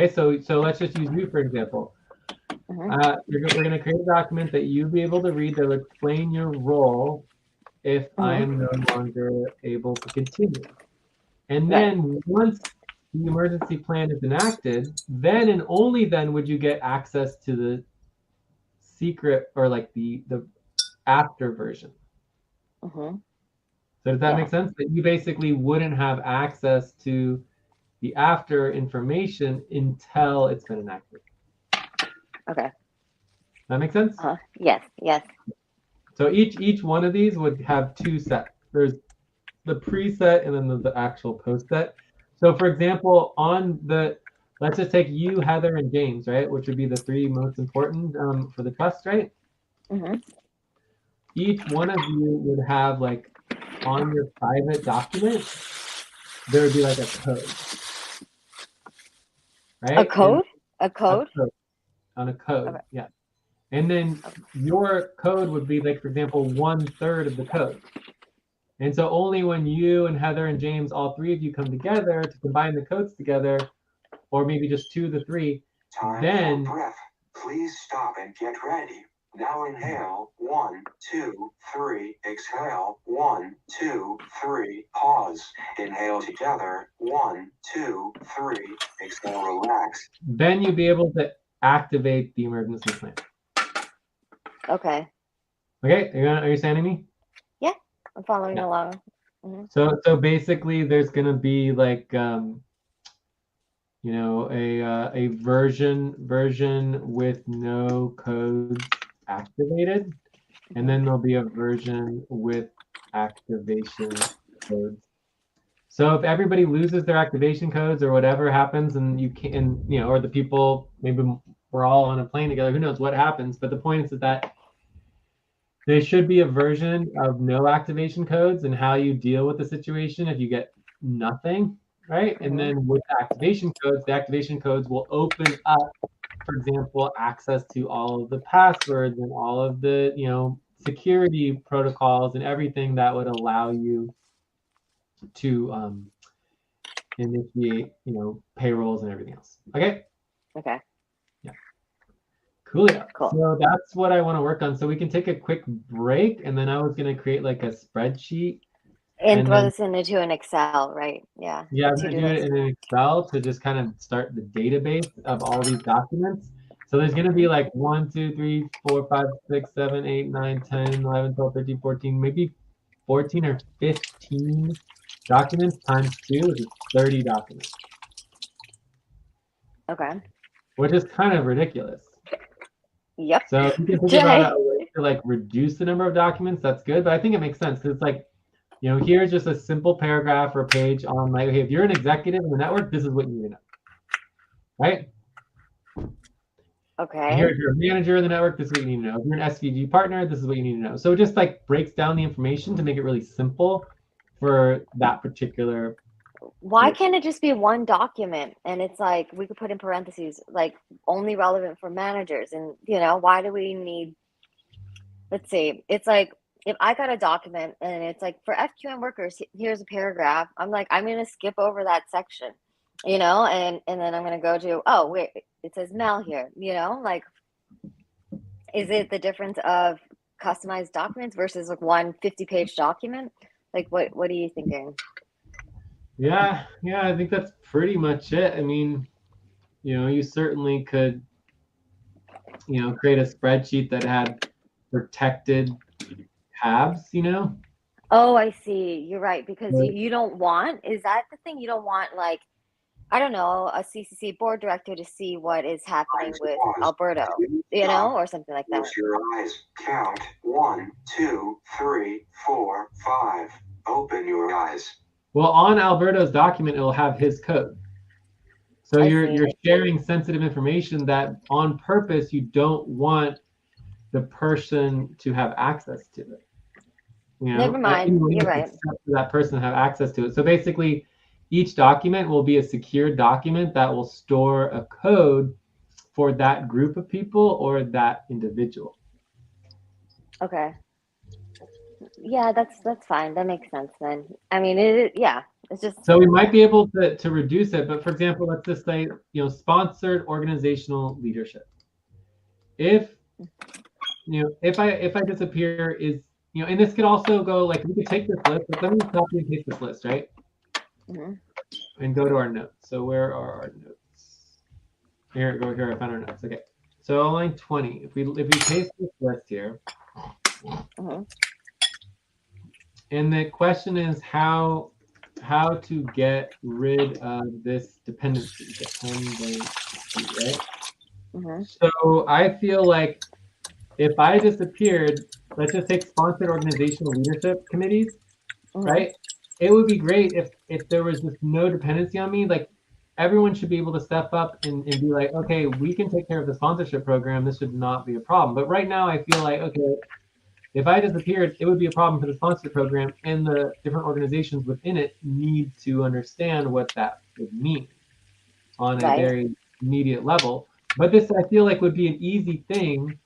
so let's just use you, for example. We're going to create a document that you'll be able to read that will explain your role if I am no longer able to continue. And then once the emergency plan is enacted, then and only then would you get access to the secret or like the after version. Mm-hmm. So does that make sense? That you basically wouldn't have access to the after information until it's been enacted. Okay. That make sense? Yes. Yes. So each one of these would have two sets. There's the preset and then the actual post set. So for example, on the, let's just take you, Heather, and James, right? Which would be the three most important for the trust, right? Mm-hmm. Each one of you would have like on your private document, there would be like a code. Right? A code? A code? On a code, Okay. yeah. And then your code would be like, for example, 1/3 of the code. And so only when you and Heather and James, all three of you come together to combine the codes together, or maybe just 2 of the 3, Time then for breath. Please stop and get ready. Now inhale, 1, 2, 3. Exhale, 1, 2, 3. Pause. Inhale together, 1, 2, 3. Exhale, relax. Then you'll be able to activate the emergency plan. Okay. Okay, are you understanding me? Yeah, I'm following along. Mm-hmm. So basically, there's gonna be like you know, a version with no codes activated, and then there'll be a version with activation codes. So if everybody loses their activation codes or whatever happens, and you can, you know, or the people, maybe we're all on a plane together, who knows what happens, but the point is that there should be a version of no activation codes and how you deal with the situation if you get nothing, right? And then with the activation codes will open up, for example, access to all of the passwords and all of the, you know, security protocols and everything that would allow you to initiate, you know, payrolls and everything else. Okay? Okay. Yeah. Cool. Cool. So that's what I want to work on. So we can take a quick break, and then I was going to create like a spreadsheet. And throw this into an Excel, right? Yeah. Yeah, I'm going to do it in an Excel to just kind of start the database of all these documents. So there's going to be like 1, 2, 3, 4, 5, 6, 7, 8, 9, 10, 11, 12, 13, 14, maybe 14 or 15 documents times 2, which is 30 documents. Okay. Which is kind of ridiculous. Yep. So if you can think about a way to like reduce the number of documents, that's good. But I think it makes sense because it's like, you know, here's just a simple paragraph or page on like, okay, if you're an executive in the network, this is what you need to know. Right? Okay. And here's your manager in the network, this is what you need to know. If you're an SVG partner, this is what you need to know. So it just like breaks down the information to make it really simple for that particular. Why can't it just be one document and it's like we could put in parentheses like only relevant for managers? And you know, why do we need, let's see, it's like if I got a document and it's like for FQM workers, here's a paragraph, I'm like, I'm gonna skip over that section, you know, and then I'm gonna go to, oh wait, it says Mel here, you know, like, is it the difference of customized documents versus like one 50-page document? Like what are you thinking? Yeah, I think that's pretty much it. I mean, you know, you certainly could, you know, create a spreadsheet that had protected tabs, you know? Oh, I see. You're right. Because you don't want, is that the thing? You don't want, like, I don't know, a CCC board director to see what is happening with Alberto, you know, or something like that. Close your eyes. Count 1, 2, 3, 4, 5. Open your eyes. Well, on Alberto's document, it will have his code. So you're sharing sensitive information that on purpose you don't want the person to have access to it. You know, never mind. You're right. For that person to have access to it. So basically, each document will be a secure document that will store a code for that group of people or that individual. Okay. Yeah, that's fine. That makes sense then. I mean, it's just. So we might be able to reduce it, but for example, let's just say, you know, sponsored organizational leadership. If, you know, if I disappear is, you know, and this could also go like, we could take this list, but let me copy and paste this list, right? Mm-hmm. and go to our notes. So where are our notes? Here, go here. I found our notes. Okay. So on line 20, if we paste this list here, Mm-hmm. and the question is how to get rid of this dependency, right? Mm-hmm. So I feel like if I disappeared, let's just take sponsored organizational leadership committees, Mm-hmm. right? It would be great if there was just no dependency on me. Like everyone should be able to step up and be like, okay, we can take care of the sponsorship program. This should not be a problem. But right now, I feel like, okay, if I disappeared, it would be a problem for the sponsorship program, and the different organizations within it need to understand what that would mean on a Right. very immediate level. But this, I feel like, would be an easy thing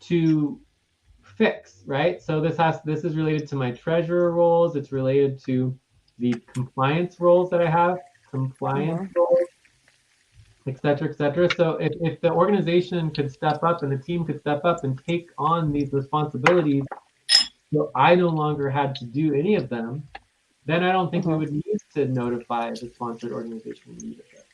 to fix, right? So this is related to my treasurer roles. It's related to the compliance roles that I have, compliance Mm-hmm. roles, et cetera, et cetera. So if the organization could step up and the team could step up and take on these responsibilities, so I no longer had to do any of them, then I don't think we Mm-hmm. would need to notify the sponsored organization leadership,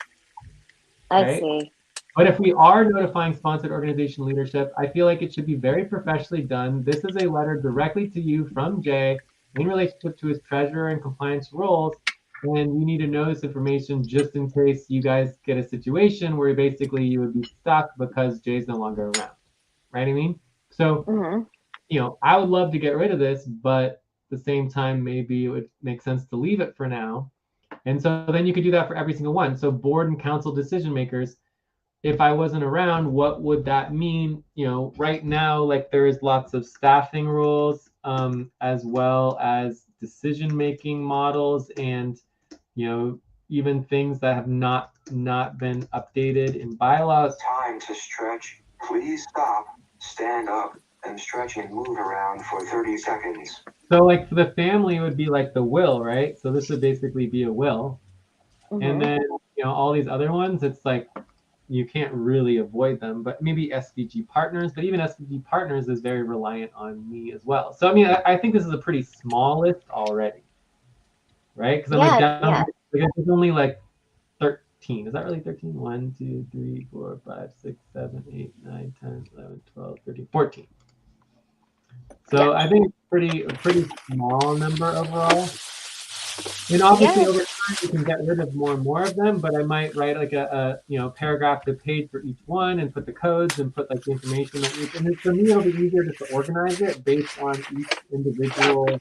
I right? see. But if we are notifying sponsored organization leadership, I feel like it should be very professionally done. This is a letter directly to you from Jay in relationship to his treasurer and compliance roles. And you need to know this information just in case you guys get a situation where basically you would be stuck because Jay's no longer around. Right? I mean? So, Mm-hmm. I would love to get rid of this, but at the same time, maybe it would make sense to leave it for now. And so then you could do that for every single one. So board and council decision makers, if I wasn't around, what would that mean? Right now, like there is lots of staffing rules, as well as decision-making models, and even things that have not been updated in bylaws. Time to stretch. Please stop, stand up, and stretch and move around for 30 seconds. So, like for the family, it would be like the will, right? So this would basically be a will, and Mm-hmm. then all these other ones, it's like you can't really avoid them, but maybe SVG partners, but even SVG partners is very reliant on me as well. So, I mean, I think this is a pretty small list already, right? Because I'm like Yeah. down, Yeah. because there's only like 13. Is that really 13? 1, 2, 3, 4, 5, 6, 7, 8, 9, 10, 11, 12, 13, 14. Yeah. So I think it's a pretty small number overall. And obviously, Yeah. over time, you can get rid of more and more of them. But I might write like a paragraph to page for each one, and put the codes and put like the information on each. And for me, it'll be easier just to organize it based on each individual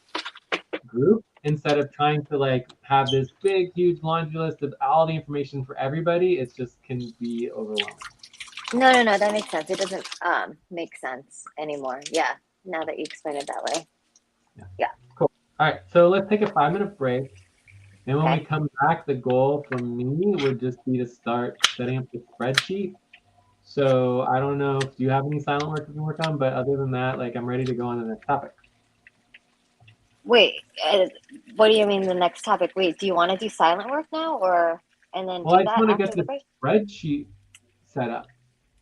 group instead of trying to like have this big, huge laundry list of all the information for everybody. It just can be overwhelming. No, no, no. That makes sense. It doesn't make sense anymore. Yeah. Now that you explain it that way. Yeah. Yeah. Cool. All right. So let's take a 5-minute break. And when we Okay. come back, the goal for me would just be to start setting up the spreadsheet. So I don't know if you have any silent work you can work on, but other than that, like I'm ready to go on to the next topic. Wait. What do you mean the next topic? Wait. Do you want to do silent work now, or and then Well, do I just that want to get after the the break? spreadsheet set up.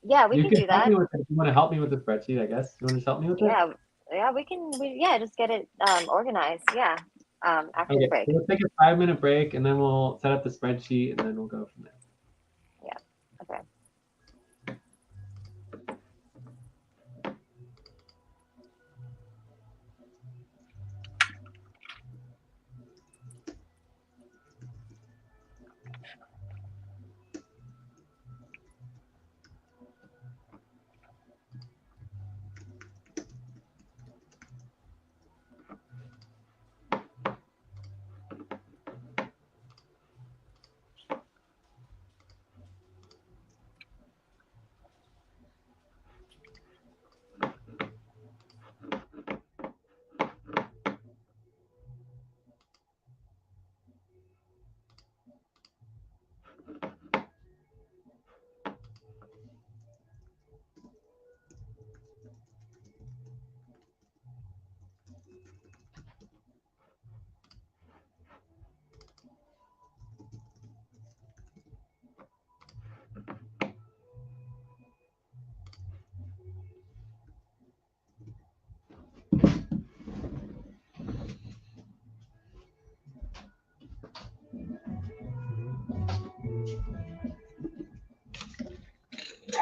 Yeah, we You can can do help that. me with it. If you want to help me with the spreadsheet, I guess. You want to just help me with it? Yeah. Yeah, we can. Yeah, just get it organized. Yeah. After the Okay, break. so let's take a 5-minute break and then we'll set up the spreadsheet and then we'll go from there. Yeah. Okay.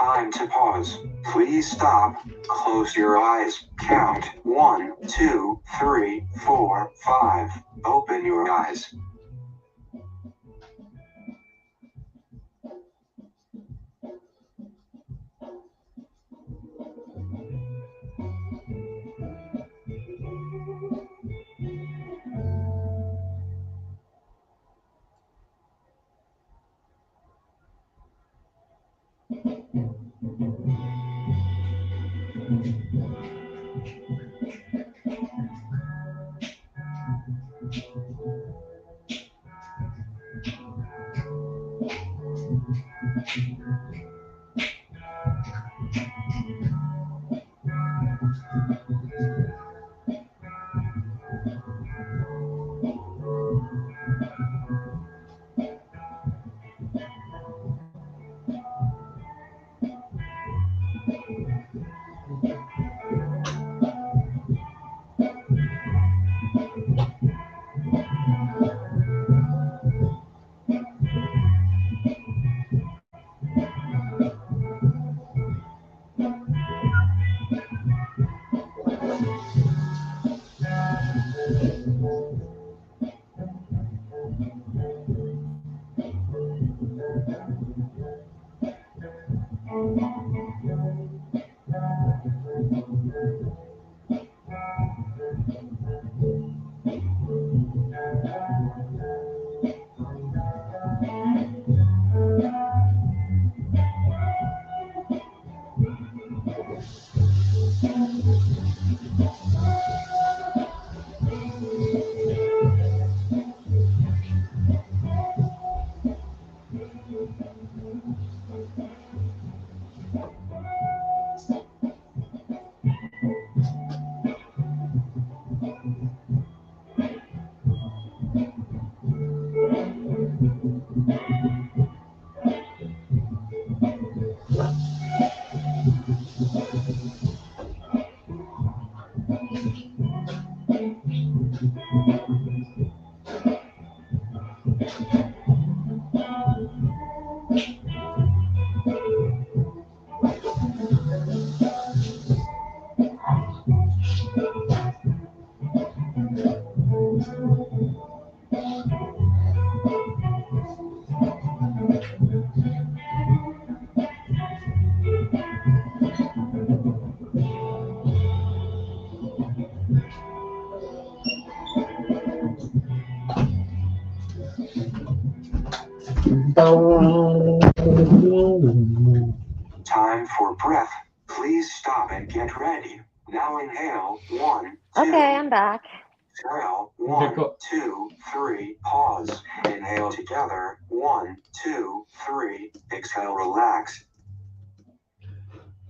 Time to pause. Please stop. Close your eyes. Count 1, 2, 3, 4, 5. Open your eyes. Time for breath. Please stop and get ready. Now inhale. 1, 2. Okay, I'm back. Exhale. 1, Okay, cool. 2, 3. Pause. Inhale together. 1, 2, 3. Exhale. Relax.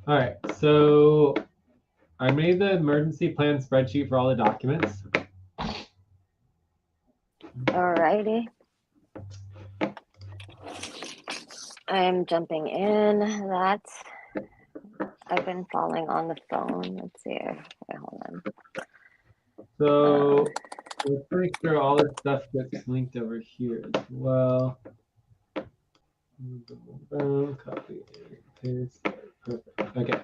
All right, so I made the emergency plan spreadsheet for all the documents. Alrighty. I'm jumping in that. I've been falling on the phone. Let's see. Okay, hold on. So let's make sure all this stuff gets linked over here as well. Boom, copy and paste. Perfect. Okay.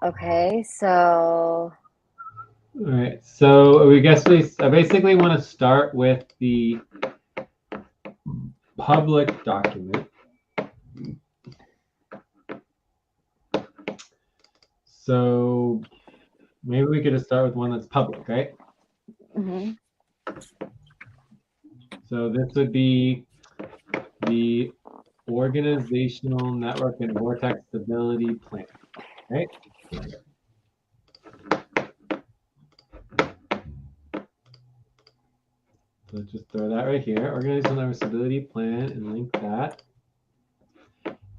Okay, so All right. So I basically want to start with the public document. So maybe we could just start with one that's public, right? mhm. So this would be the organizational network and vortex stability plan, right? So just throw that right here, organizational network stability plan, and link that.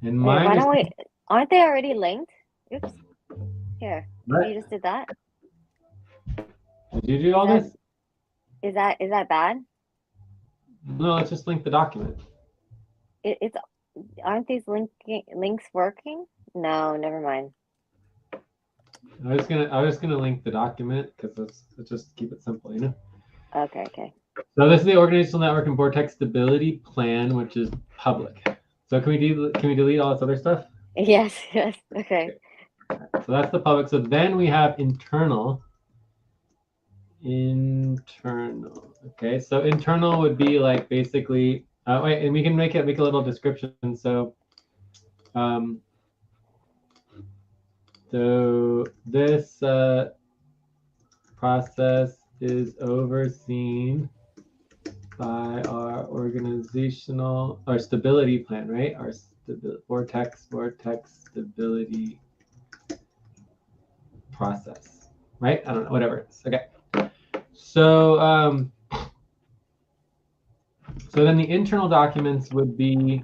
And Wait, why mine is don't we? Aren't they already linked? Oops. Here, what? you just did that. Did you do all that- this? Is that bad? No, let's just link the document. It's aren't these links working? No, never mind. I was just gonna link the document because let's just keep it simple, you know. Okay. So this is the organizational network and vortex stability plan, which is public. So can we delete all this other stuff? Yes, yes. Okay. So that's the public. So then we have internal. Internal. Okay, so internal would be like basically. Wait, and we can make a little description. So this process is overseen by our organizational or stability plan, right? Our vortex stability process, right? I don't know, whatever it is. Okay. So so then the internal documents would be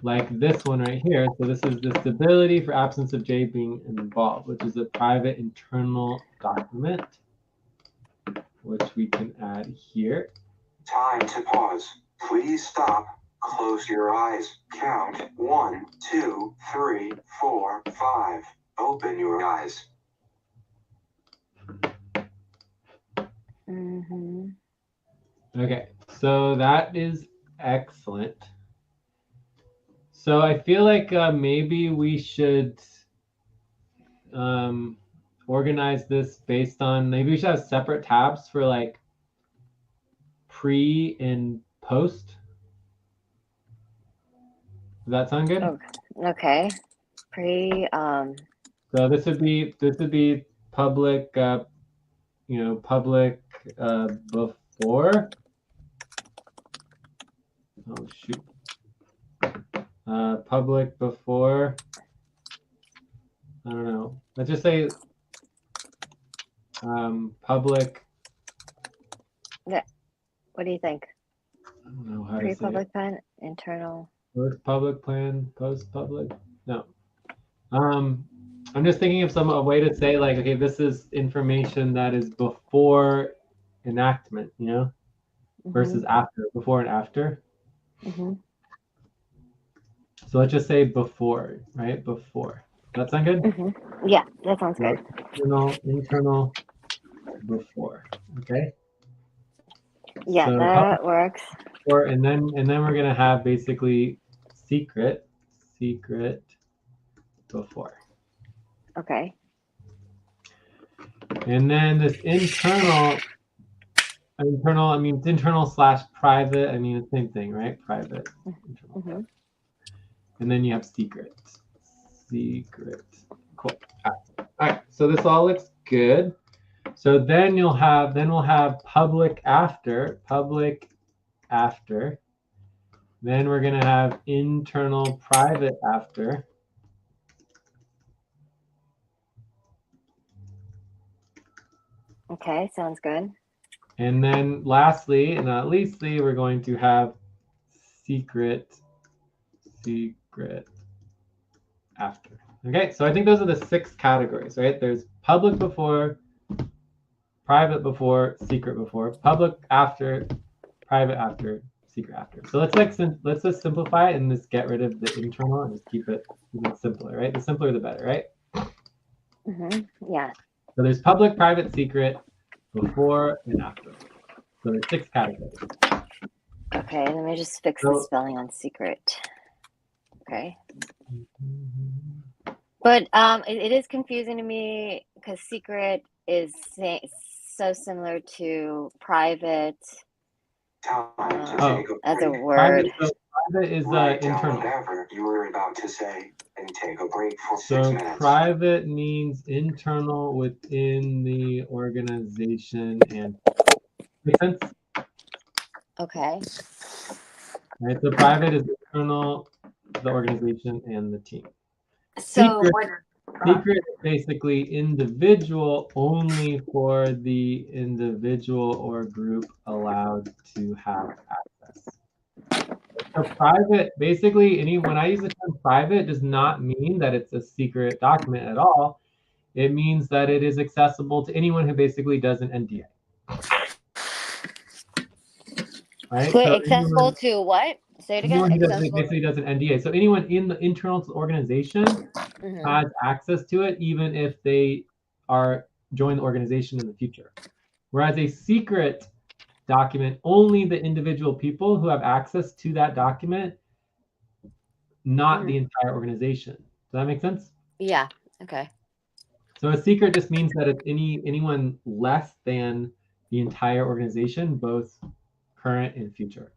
like this one right here. So this is the stability for absence of J being involved, which is a private internal document, which we can add here. Time to pause. Please stop. Close your eyes. Count 1, 2, 3, 4, 5. Open your eyes. Mm-hmm. Okay, so that is excellent. So I feel like maybe we should organize this based on, maybe we should have separate tabs for like pre and post. Does that sound good? Okay. So this would be public, public before. Oh shoot. Public before. I don't know. Let's just say public. Yeah. What do you think? I don't know how to say it. Pre-public plan, internal. Post public plan, post public. No. I'm just thinking of a way to say like, okay, this is information that is before enactment, versus after, before and after. So let's just say before, right? Before. Does that sound good? Yeah, that sounds good. Internal before. Okay. Yeah, so that works. Before, and then we're gonna have basically secret before. Okay. And then this internal, I mean, it's internal/private. I mean, it's the same thing, right? Private. Internal. And then you have secret. Cool. All right. So this all looks good. So then we'll have public after. Then we're gonna have internal private after. Okay, sounds good. And then lastly, and not leastly, we're going to have secret after. Okay, so I think those are the 6 categories, right? There's public before, private before, secret before, public after, private after, secret after. So let's just simplify it and just get rid of the internal and just keep it simpler, right? The simpler the better, right? Yeah. So there's public, private, secret, before, and after. So there's 6 categories. Okay, let me just fix the spelling on secret. Okay. But it is confusing to me because secret is so similar to private as a word. Private is internal. Whatever you were about to say and take a break for 6 minutes. Private means internal within the organization and make sense? Okay. Right. So private is internal, the organization and the team. So secret is basically individual, only for the individual or group allowed to have access. So private, basically, when I use the term private, does not mean that it's a secret document at all. It means that it is accessible to anyone who basically does an NDA. Right? So accessible to what? Say it again. Anyone who basically does an NDA. So anyone in the internal organization has access to it, even if they join the organization in the future. Whereas a secret document only the individual people who have access to that document, not the entire organization. Does that make sense? Yeah. Okay. So a secret just means that it's anyone less than the entire organization, both current and future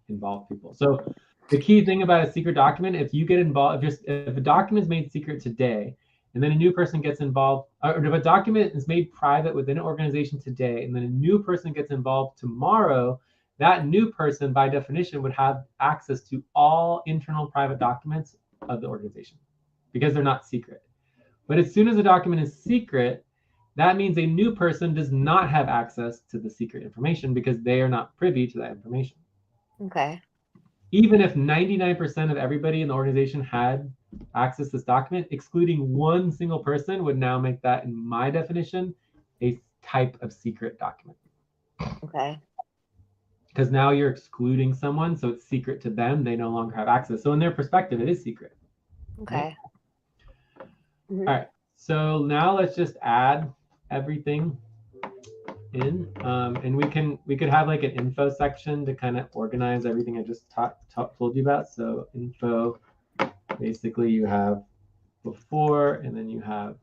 involved people. So the key thing about a secret document, if you get involved, if a document is made secret today, and then a new person gets involved, or if a document is made private within an organization today, and then a new person gets involved tomorrow, that new person, by definition, would have access to all internal private documents of the organization because they're not secret. But as soon as a document is secret, that means a new person does not have access to the secret information because they are not privy to that information. Okay. Even if 99% of everybody in the organization had access to this document, excluding one single person would now make that, in my definition, a type of secret document. Okay. Because now you're excluding someone, so it's secret to them. They no longer have access. So in their perspective, it is secret. Okay. Right? All right. So now let's just add everything in, and we could have like an info section to kind of organize everything I just told you about. So info, basically you have before, and then you have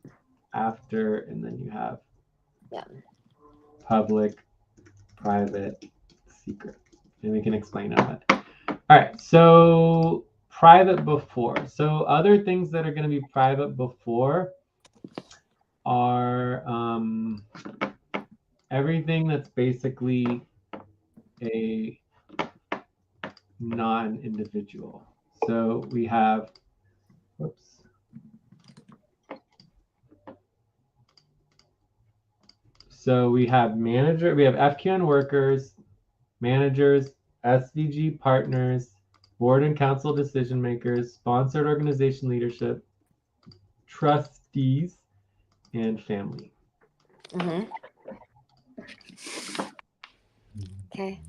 after, and then you have public, private, secret, and we can explain that. All right. So private before. So other things that are going to be private before are everything that's basically a non-individual. So we have, whoops. So we have manager, we have FQN workers, managers, SVG partners, board and council decision makers, sponsored organization leadership, trustees, and family. Okay.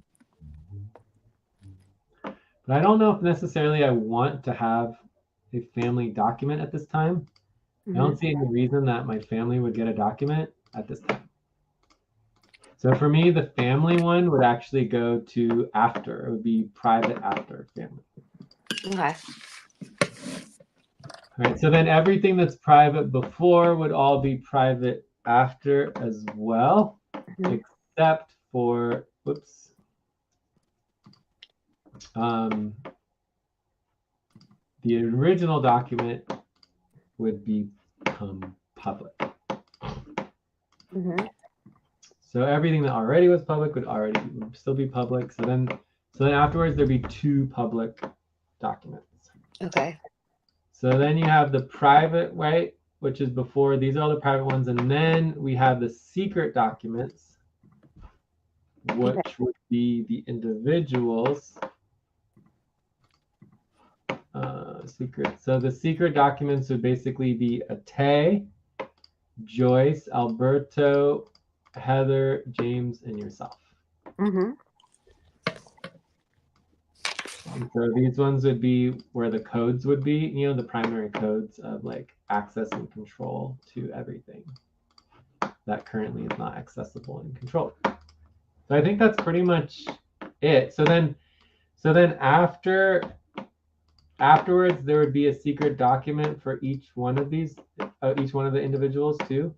But I don't know if necessarily I want to have a family document at this time. I don't see any reason that my family would get a document at this time. So for me, the family one would actually go to after. It would be private after family. Okay. All right, so then everything that's private before would all be private after as well, except for, whoops, the original document would become public. So everything that already was public would still be public. So then afterwards there'd be two public documents. Okay. So then you have the private, right, which is before. These are all the private ones, and then we have the secret documents, which would be the individuals. Secret. So the secret documents would basically be Ate, Joyce, Alberto, Heather, James, and yourself. And so these ones would be where the codes would be, you know, the primary codes of like access and control to everything that currently is not accessible and controlled. So I think that's pretty much it. So then afterwards, there would be a secret document for each one of these, each one of the individuals too.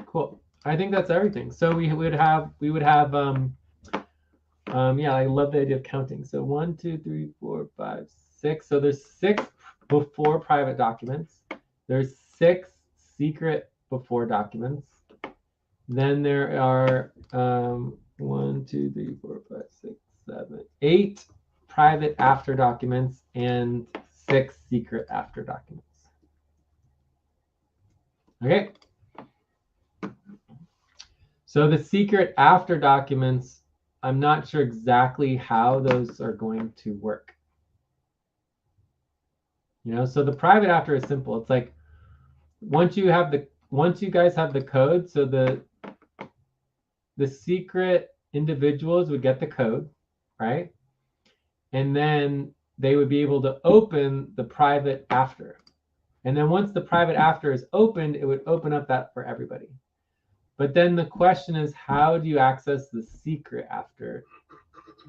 Cool. I think that's everything. So we would have, yeah, I love the idea of counting. So 1, 2, 3, 4, 5, 6. So there's 6 before private documents. There's 6 secret before documents. Then there are 1, 2, 3, 4, 5, 6, 7, 8 private after documents and 6 secret after documents. Okay. So the secret after documents, I'm not sure exactly how those are going to work. You know, so the private after is simple. It's like once you guys have the code, so the secret individuals would get the code, right? And then they would be able to open the private after. And then once the private after is opened, it would open up that for everybody. But then the question is, how do you access the secret after?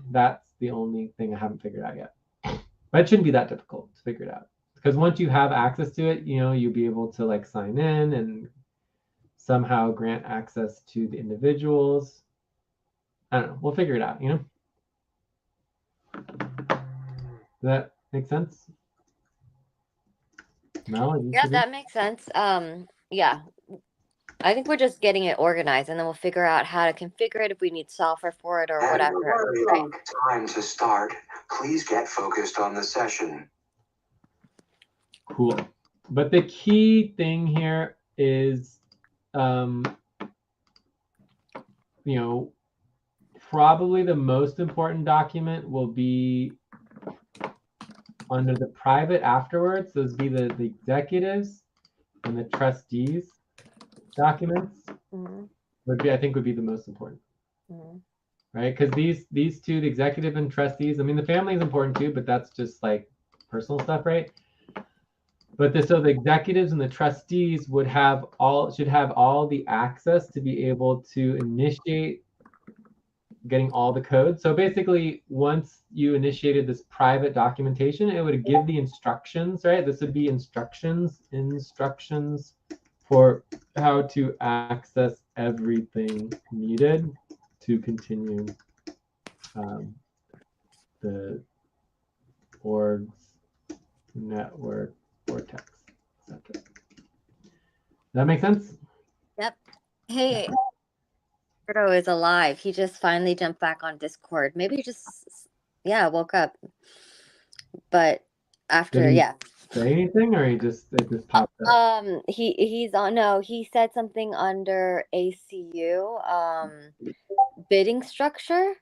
That's the only thing I haven't figured out yet. But it shouldn't be that difficult to figure it out. Because once you have access to it, you'll be able to like sign in and somehow grant access to the individuals. I don't know. We'll figure it out, Does that make sense? Mel, Yeah, that makes sense. Yeah. I think we're just getting it organized, and then we'll figure out how to configure it if we need software for it or whatever. Right. Time to start. Please get focused on the session. Cool. But the key thing here is, probably the most important document will be under the private afterwards. Those be the executives and the trustees documents. Mm-hmm. I think would be the most important. Mm-hmm. Right? Because these two, the executive and trustees, I mean, the family is important too, but that's just like personal stuff, right? But so the executives and the trustees should have all the access to be able to initiate getting all the code. So basically, once you initiated this private documentation, it would give the instructions, right? This would be instructions for how to access everything needed to continue the org's network vortex. Does that make sense? Yep. Hey, Roberto is alive. He just finally jumped back on Discord. Maybe he just, woke up. But after, Did he say anything, or it just popped up? he's on. No, he said something under ACU, bidding structure,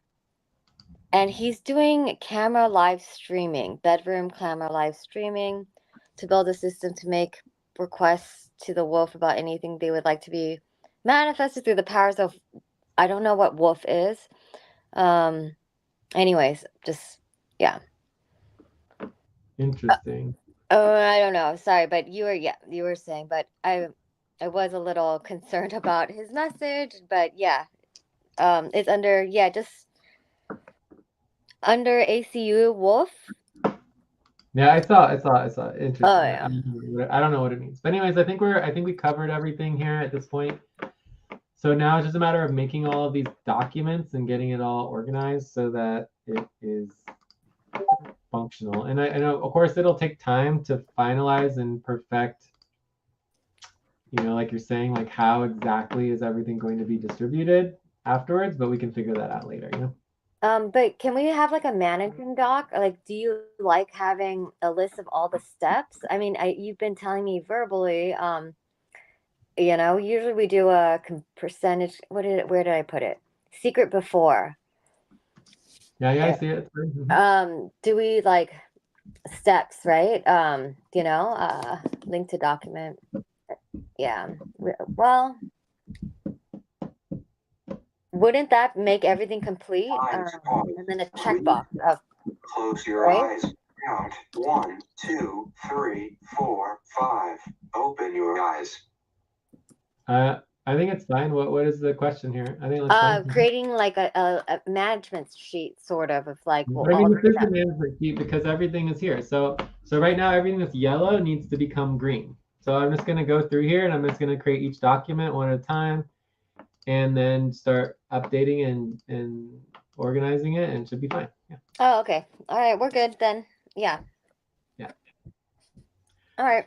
and he's doing camera live streaming, bedroom camera live streaming, to build a system to make requests to the wolf about anything they would like to be manifested through the powers of. I don't know what wolf is. Anyways, just Interesting. I don't know. Sorry, but you were saying, but I was a little concerned about his message, but it's under just under ACU Wolf. Yeah, I saw. Interesting. Oh yeah. I don't know what it means, but anyways, I think we covered everything here at this point. So now it's just a matter of making all of these documents and getting it all organized so that it is functional. And I know, of course, it'll take time to finalize and perfect, like you're saying, like how exactly is everything going to be distributed afterwards, but we can figure that out later, But can we have like a managing doc? Like, do you like having a list of all the steps? I mean, you've been telling me verbally, usually we do a percentage. Where did I put it? Secret before. Yeah, I see it. Do we like steps, right? Link to document. Yeah. Well, wouldn't that make everything complete? And then a checkbox of. Close your eyes. Count 1, 2, 3, 4, 5. Open your eyes. I think it's fine. What is the question here? I think it's creating like a management sheet, sort of like. Well, I mean, this is the management sheet because everything is here. So right now, everything that's yellow needs to become green. So I'm just going to go through here and I'm just going to create each document one at a time and then start updating and organizing it, and it should be fine. Yeah. Oh, okay. All right. We're good then. Yeah. Yeah. All right.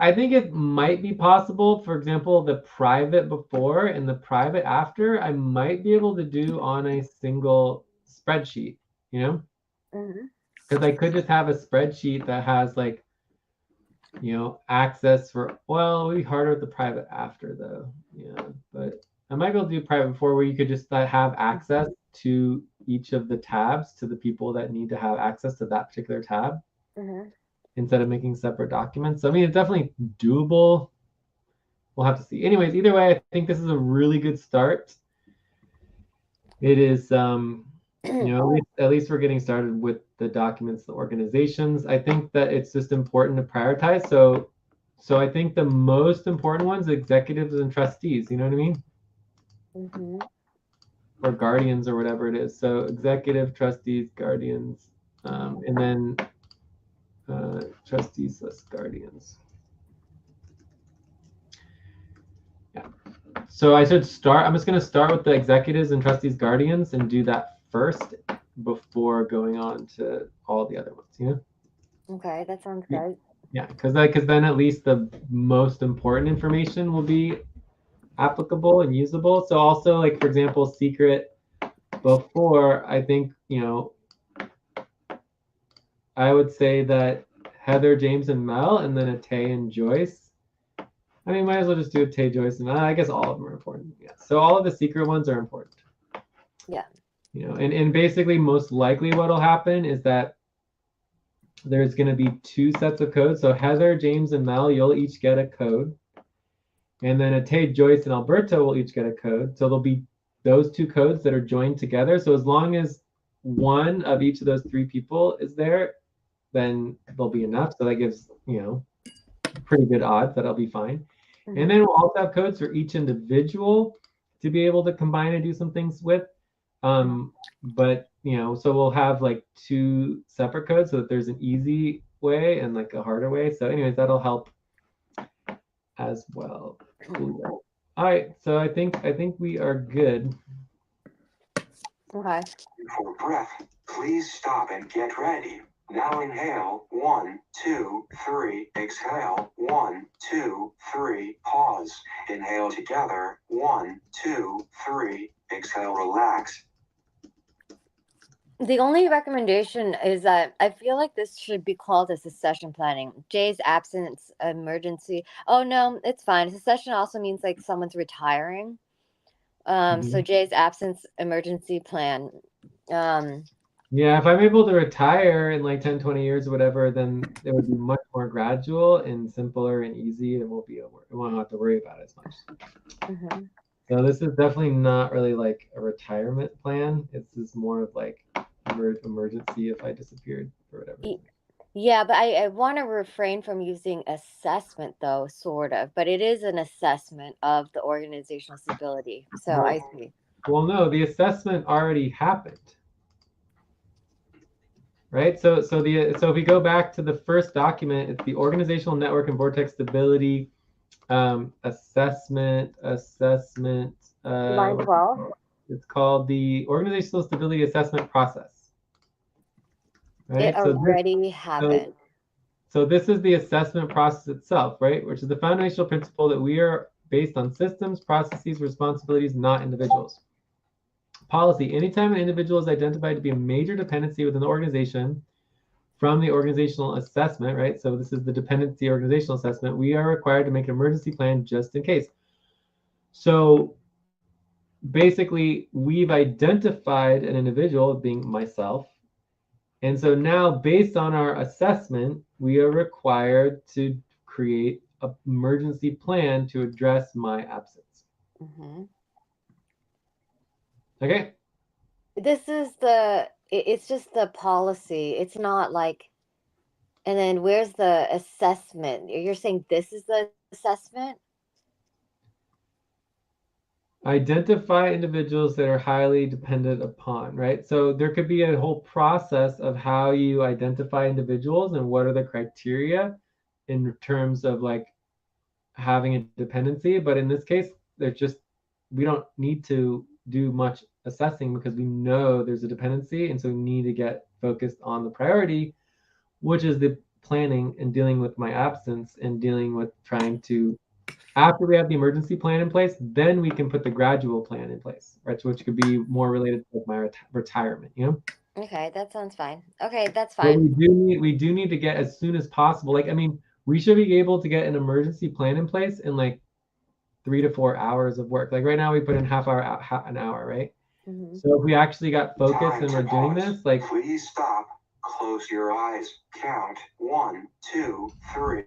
I think it might be possible, for example, the private before and the private after, I might be able to do on a single spreadsheet, because I could just have a spreadsheet that has like, access for, well, it would be harder with the private after though. Yeah, but I might be able to do private before where you could just have access to each of the tabs to the people that need to have access to that particular tab. Instead of making separate documents. So, I mean, it's definitely doable. We'll have to see. Anyways, either way, I think this is a really good start. It is, at least we're getting started with the documents, the organizations. I think that it's just important to prioritize. So I think the most important ones, executives and trustees, you know what I mean? Mm-hmm. or guardians or whatever it is. So executive, trustees, guardians, and then trustees plus guardians. Yeah. So I should start. I'm just going to start with the executives and trustees, guardians, and do that first before going on to all the other ones. You know? Okay, that sounds good. Yeah, because then at least the most important information will be applicable and usable. So also, like for example, secret before, I think, you know, I would say that Heather, James, and Mel, and then a Tay and Joyce. I mean, might as well just do a Tay, Joyce, and I guess all of them are important. Yeah. So all of the secret ones are important. Yeah. You know, and basically most likely what'll happen is that there's going to be 2 sets of codes. So Heather, James, and Mel, you'll each get a code. And then Tate, Joyce, and Alberto will each get a code. So there'll be those 2 codes that are joined together. So as long as one of each of those 3 people is there, then there'll be enough. So that gives, you know, pretty good odds that I'll be fine. Mm-hmm. And then we'll also have codes for each individual to be able to combine and do some things with. But, you know, so we'll have like 2 separate codes so that there's an easy way and like a harder way. So anyways, that'll help as well. Cool. All right, so I think we are good. Okay. For breath, please stop and get ready. Now inhale, 1, 2, 3, exhale, 1, 2, 3, pause. Inhale together, 1, 2, 3, exhale, relax. The only recommendation is that I feel like this should be called a succession planning. Jay's absence emergency. Oh no, it's fine. Succession also means like someone's retiring. So Jay's absence emergency plan. Yeah, if I'm able to retire in like 10, 20 years or whatever, then it would be much more gradual and simpler and easy, and it won't have to worry about it as much. Mm-hmm. So this is definitely not really like a retirement plan. It's just more of like emergency if I disappeared for whatever reason. Yeah, but I want to refrain from using assessment though, sort of. But it is an assessment of the organizational stability. So I see. Well, no, the assessment already happened. Right? So if we go back to the first document, it's the organizational network and vortex stability assessment. Line 12. It's called the organizational stability assessment process. Right? It already happened. So this is the assessment process itself, right? Which is the foundational principle that we are based on systems, processes, responsibilities, not individuals. Policy. Anytime an individual is identified to be a major dependency within the organization from the organizational assessment, right? So this is the dependency organizational assessment. We are required to make an emergency plan just in case. So basically, we've identified an individual, being myself. And so now, based on our assessment, we are required to create an emergency plan to address my absence. Mm-hmm. Okay. This is it's just the policy. It's not like, and then where's the assessment? You're saying this is the assessment? Identify individuals that are highly dependent upon, right? So there could be a whole process of how you identify individuals and what are the criteria in terms of like having a dependency. But in this case, we don't need to do much assessing because we know there's a dependency. And so we need to get focused on the priority, which is the planning and dealing with my absence and dealing with trying to, after we have the emergency plan in place, then we can put the gradual plan in place, right? Which could be more related to my retirement, you know? Okay, that sounds fine. Okay, that's But fine. we do need to get as soon as possible. Like, I mean, we should be able to get an emergency plan in place in like 3 to 4 hours of work. Like right now we put in an hour, right? Mm-hmm. So if we actually got focused and we're doing this, like, please stop. Close your eyes. Count 1, 2, 3,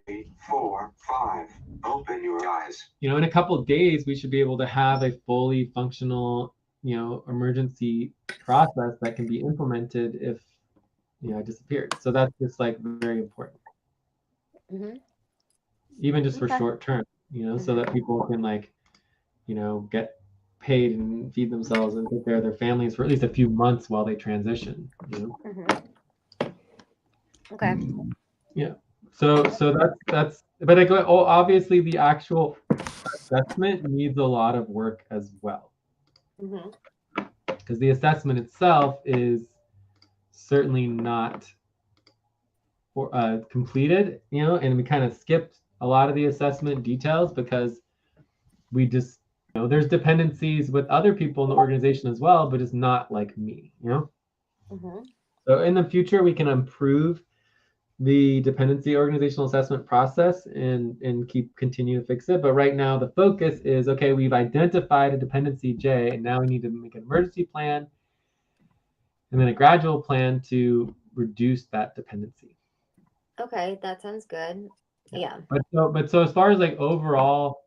4, 5. Open your eyes. You know, in a couple of days, we should be able to have a fully functional, you know, emergency process that can be implemented if, you know, I disappeared. So that's just like very important. Mm-hmm. Even just for short term, you know, so that people can like, you know, get paid and feed themselves and take care of their families for at least a few months while they transition. Okay. Yeah. So that's but like obviously the actual assessment needs a lot of work as well, because the assessment itself is certainly not completed, and we kind of skipped a lot of the assessment details because we just, there's dependencies with other people in the organization as well, but it's not like me. So in the future, we can improve the dependency organizational assessment process and continue to fix it. But right now, the focus is, okay, we've identified a dependency J, and now we need to make an emergency plan and then a gradual plan to reduce that dependency. Okay, that sounds good. Yeah. But so as far as like overall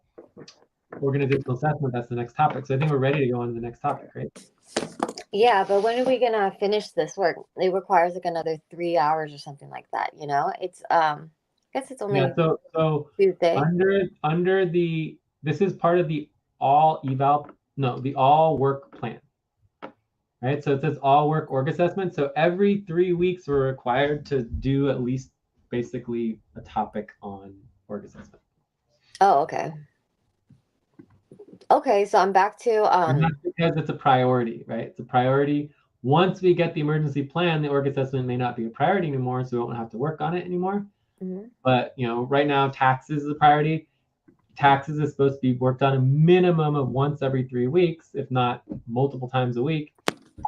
organizational assessment, that's the next topic. So I think we're ready to go on to the next topic, right? Yeah, but when are we gonna finish this work? It requires like another 3 hours or something like that. It's I guess it's only So Tuesday. under the, this is part of the the all work plan, right? So it says all work org assessment. So every 3 weeks we're required to do at least basically a topic on org assessment. Oh, okay. Okay, so I'm back to And that's because it's a priority, right? It's a priority. Once we get the emergency plan, the org assessment may not be a priority anymore, so we won't have to work on it anymore. But right now, taxes is a priority. Taxes is supposed to be worked on a minimum of once every 3 weeks, if not multiple times a week.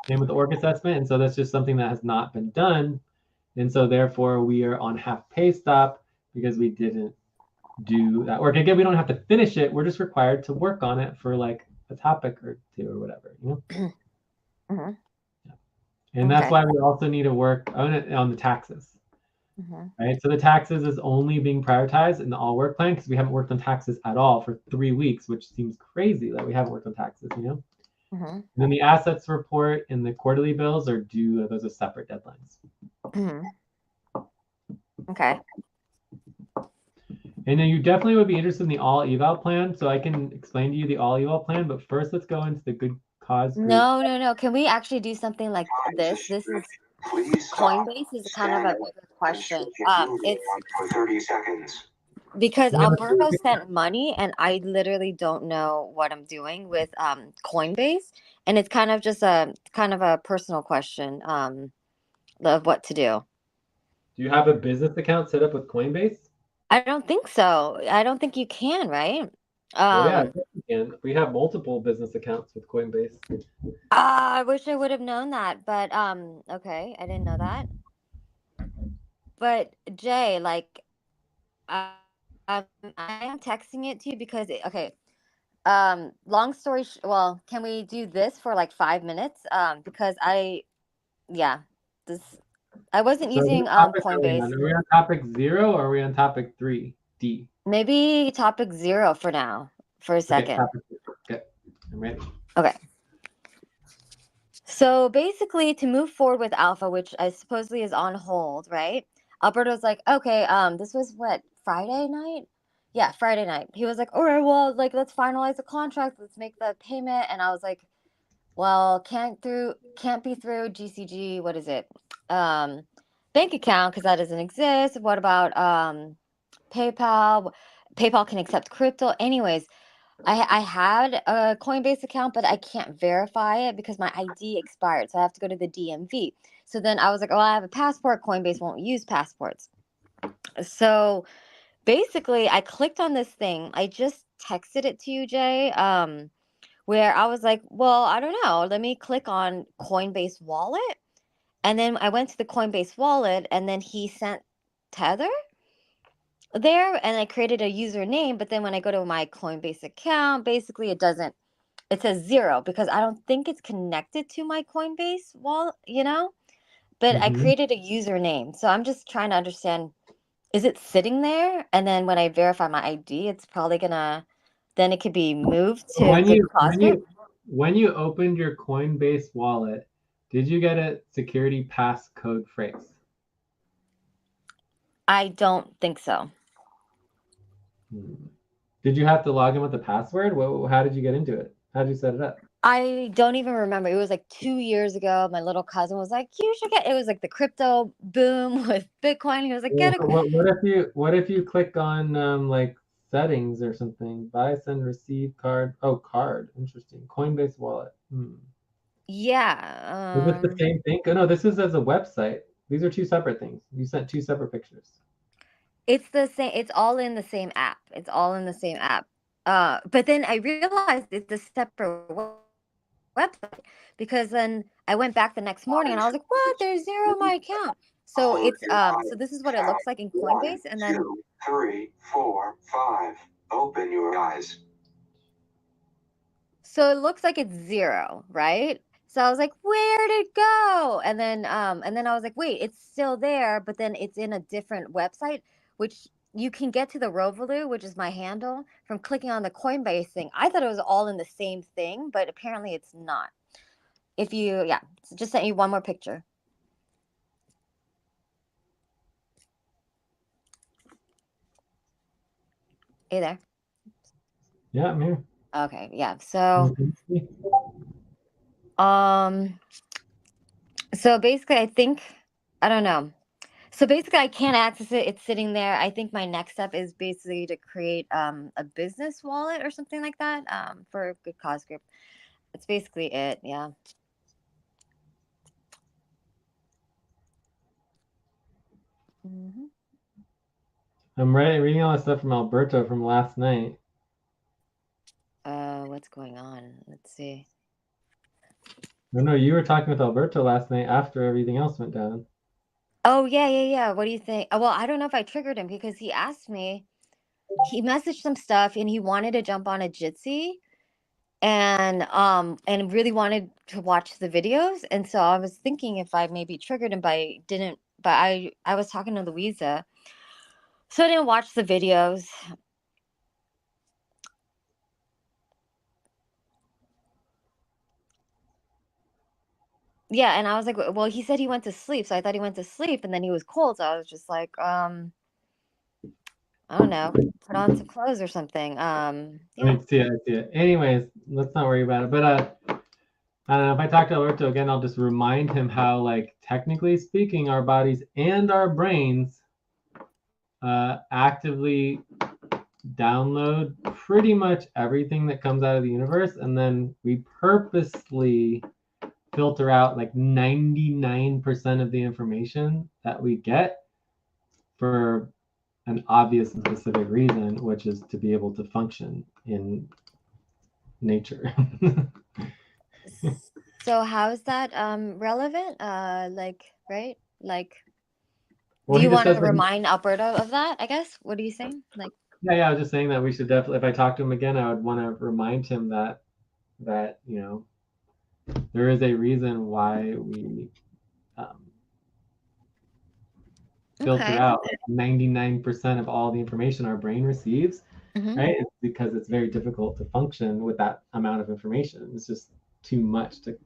Same with the org assessment, and so that's just something that has not been done, and so therefore we are on half pay stop because we didn't do that work. Again, we don't have to finish it. We're just required to work on it for like a topic or two or whatever. Yeah. And that's why we also need to work on the taxes. Right. So the taxes is only being prioritized in the all work plan because we haven't worked on taxes at all for 3 weeks, which seems crazy that we haven't worked on taxes. And then the assets report and the quarterly bills are due. Those are separate deadlines. Okay. And then you definitely would be interested in the all eval plan, so I can explain to you the all eval plan. But first, let's go into the good cause group. No. Can we actually do something like this? This is Coinbase is kind of a bigger question. It's 30 seconds. because Alberto sent money, and I literally don't know what I'm doing with Coinbase, and it's kind of just a personal question of what to do. Do you have a business account set up with Coinbase? I don't think so. I don't think you can, right? Yeah, we can. We have multiple business accounts with Coinbase. I wish I would have known that, but okay, I didn't know that. But Jay, like, I am texting it to you because okay. Long story well, can we do this for like 5 minutes? Because I wasn't using Coinbase. Are we on topic 0 or are we on topic 3D? Maybe topic 0 for now, for a second. Okay, I'm ready. Okay. So basically, to move forward with Alpha, which I supposedly is on hold, right? Alberto's like, okay, this was what, Friday night? Yeah, Friday night. He was like, all right, well, like, let's finalize the contract, let's make the payment. And I was like, well, can't be through GCG, what is it? Bank account, because that doesn't exist. What about PayPal? PayPal can accept crypto. Anyways, I had a Coinbase account, but I can't verify it because my ID expired. So I have to go to the DMV. So then I was like, oh, I have a passport. Coinbase won't use passports. So basically, I clicked on this thing. I just texted it to you, Jay, where I was like, well, I don't know. Let me click on Coinbase wallet. And then I went to the Coinbase wallet, and then he sent Tether there, and I created a username. But then when I go to my Coinbase account, basically it says 0 because I don't think it's connected to my Coinbase wallet, but I created a username. So I'm just trying to understand, is it sitting there? And then when I verify my ID, it's probably then it could be moved to when you opened your Coinbase wallet, did you get a security passcode phrase? I don't think so. Did you have to log in with the password? How did you get into it? How'd you set it up? I don't even remember. It was like 2 years ago. My little cousin was like, "You should get." It was like the crypto boom with Bitcoin. He was like, Yeah, "Get a." what if you click on like settings or something? Buy, send, receive, card. Oh, card. Interesting. Coinbase wallet. Is this Yeah. the same thing? Oh, no, this is as a website. These are two separate things. You sent two separate pictures. It's the same. It's all in the same app. It's all in the same app. But then I realized it's a separate website because then I went back the next morning and I was like, "What? There's zero on my account." So Close it's your eyes. so this is what it Count looks like in 1, Coinbase, and then 2, 3, 4, 5. Open your eyes. so it looks like it's zero, right? So I was like, "Where'd it go?" And then I was like, "Wait, it's still there, but then it's in a different website, which you can get to the Rovaloo, which is my handle, from clicking on the Coinbase thing." I thought it was all in the same thing, but apparently it's not. If you, yeah, so just sent you one more picture. Hey there. Yeah, I'm here. Okay, yeah. So, so basically, I don't know. So basically, I can't access it. It's sitting there. I think my next step is basically to create a business wallet or something like that for a good cause group. That's basically it. Yeah. I'm reading all this stuff from Alberto from last night. What's going on? Let's see. No, you were talking with Alberto last night after everything else went down. Oh yeah. What do you think? Well, I don't know if I triggered him because he asked me. He messaged some stuff and he wanted to jump on a Jitsi and really wanted to watch the videos. And so I was thinking if I maybe triggered him, but I didn't. But I was talking to Louisa, so I didn't watch the videos. Yeah, and I was like, well, he said he went to sleep, so I thought he went to sleep, and then he was cold, so I was just like, I don't know, put on some clothes or something. I Yeah. see it. Anyways, let's not worry about it. But I don't know, if I talk to Alberto again, I'll just remind him how, like, technically speaking, our bodies and our brains actively download pretty much everything that comes out of the universe, and then we purposely filter out like 99% of the information that we get for an obvious and specific reason, which is to be able to function in nature. So how is that relevant? Like, right? Like, do Well, he you just want says to that. remind Alberto of that? I guess. What are you saying? Like, Yeah, I was just saying that we should definitely, if I talk to him again, I would want to remind him that there is a reason why we um, filter okay. out 99% of all the information our brain receives, Mm-hmm. right? It's because it's very difficult to function with that amount of information. It's just too much to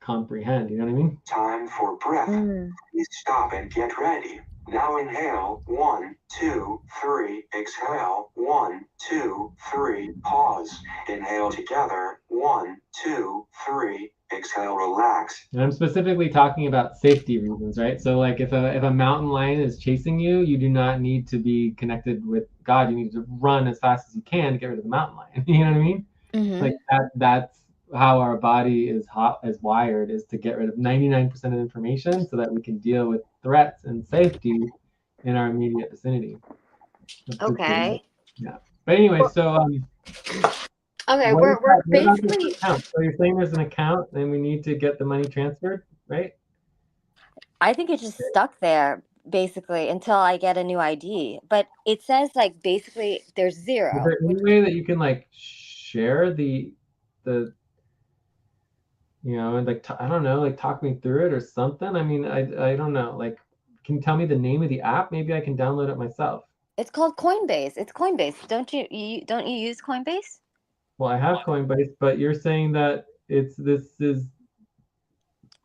comprehend. You know what I mean? Time for breath. Please stop and get ready. Now inhale. 1, 2, 3. Exhale. 1, 2, 3. Pause. Inhale together. 1, 2, 3. Exhale. Relax. And I'm specifically talking about safety reasons, right? So, like, if a mountain lion is chasing you, you do not need to be connected with God. You need to run as fast as you can to get rid of the mountain lion. You know what I mean? Mm-hmm. Like that's how our body is wired, is to get rid of 99% of information so that we can deal with threats and safety in our immediate vicinity. Okay. Yeah. But anyway, so Okay, what we're about this basically. account? So you're saying there's an account and we need to get the money transferred, right? I think it's just stuck there basically until I get a new ID. But it says like basically there's Is zero. there any way that you can like share the and like I don't know, like talk me through it or something? I mean, I don't know. Like, can you tell me the name of the app? Maybe I can download it myself. It's called Coinbase. It's Coinbase. Don't you use Coinbase? Well, I have Coinbase, but you're saying that this is in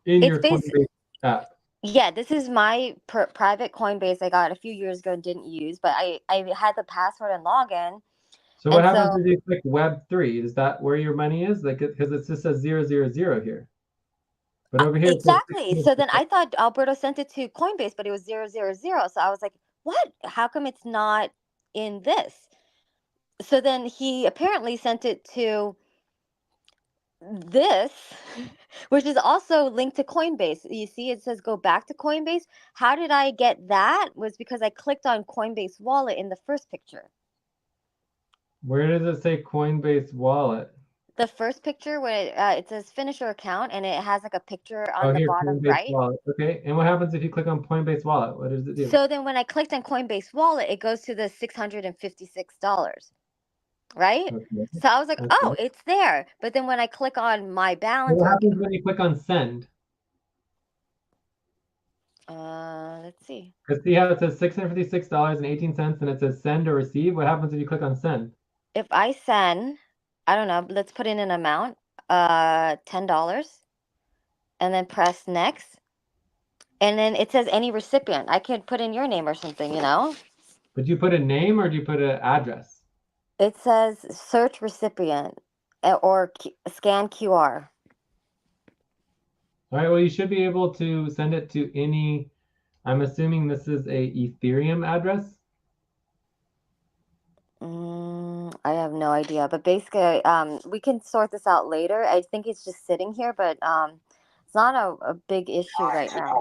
It's your basic. Coinbase app. Yeah, this is my private Coinbase I got a few years ago and didn't use, but I had the password and login, So what And happens so if you click Web3? Is that where your money is? Like, because it just says 000 here. But over here, it says exactly. So then I thought Alberto sent it to Coinbase, but it was 000. So I was like, what? How come it's not in this? So then he apparently sent it to this, which is also linked to Coinbase. You see, it says go back to Coinbase. How did I get that? Was because I clicked on Coinbase wallet in the first picture. Where does it say Coinbase wallet? The first picture where it says finish your account and it has like a picture Oh, on the here, bottom Coinbase right. wallet. Okay. And what happens if you click on Coinbase wallet? What does it do? So then when I clicked on Coinbase wallet, it goes to the $656, right? Okay. So I was like, oh, Okay. it's there. But then when I click on my So balance what or happens when you click on send? let's see. Because see how it says $656.18 and it says send or receive? What happens if you click on send? If I send, I don't know, let's put in an amount, $10, and then press next. And then it says any recipient. I could put in your name or something, you know? But do you put a name or do you put an address? It says search recipient or scan QR. All right, well, you should be able to send it to any, I'm assuming this is a Ethereum address. I have no idea, but basically, we can sort this out later. I think it's just sitting here, but it's not a big issue right now.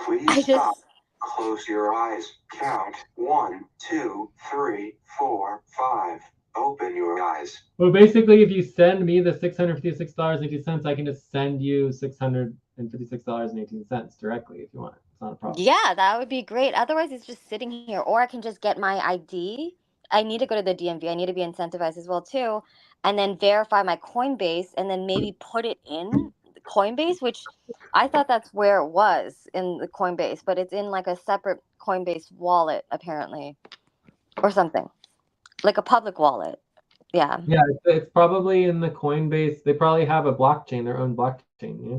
Please I stop. just Close your eyes. Count 1, 2, 3, 4, 5. Open your eyes. Well, basically, if you send me the $656.80, I can just send you $656.18 directly if you want. It's not a problem. Yeah, that would be great. Otherwise, it's just sitting here, or I can just get my ID. I need to go to the DMV. I need to be incentivized as well too, and then verify my Coinbase, and then maybe put it in Coinbase, which I thought that's where it was in the Coinbase, but it's in like a separate Coinbase wallet apparently, or something like a public wallet. Yeah, Yeah, it's probably in the Coinbase. They probably have a blockchain, their own blockchain. Yeah,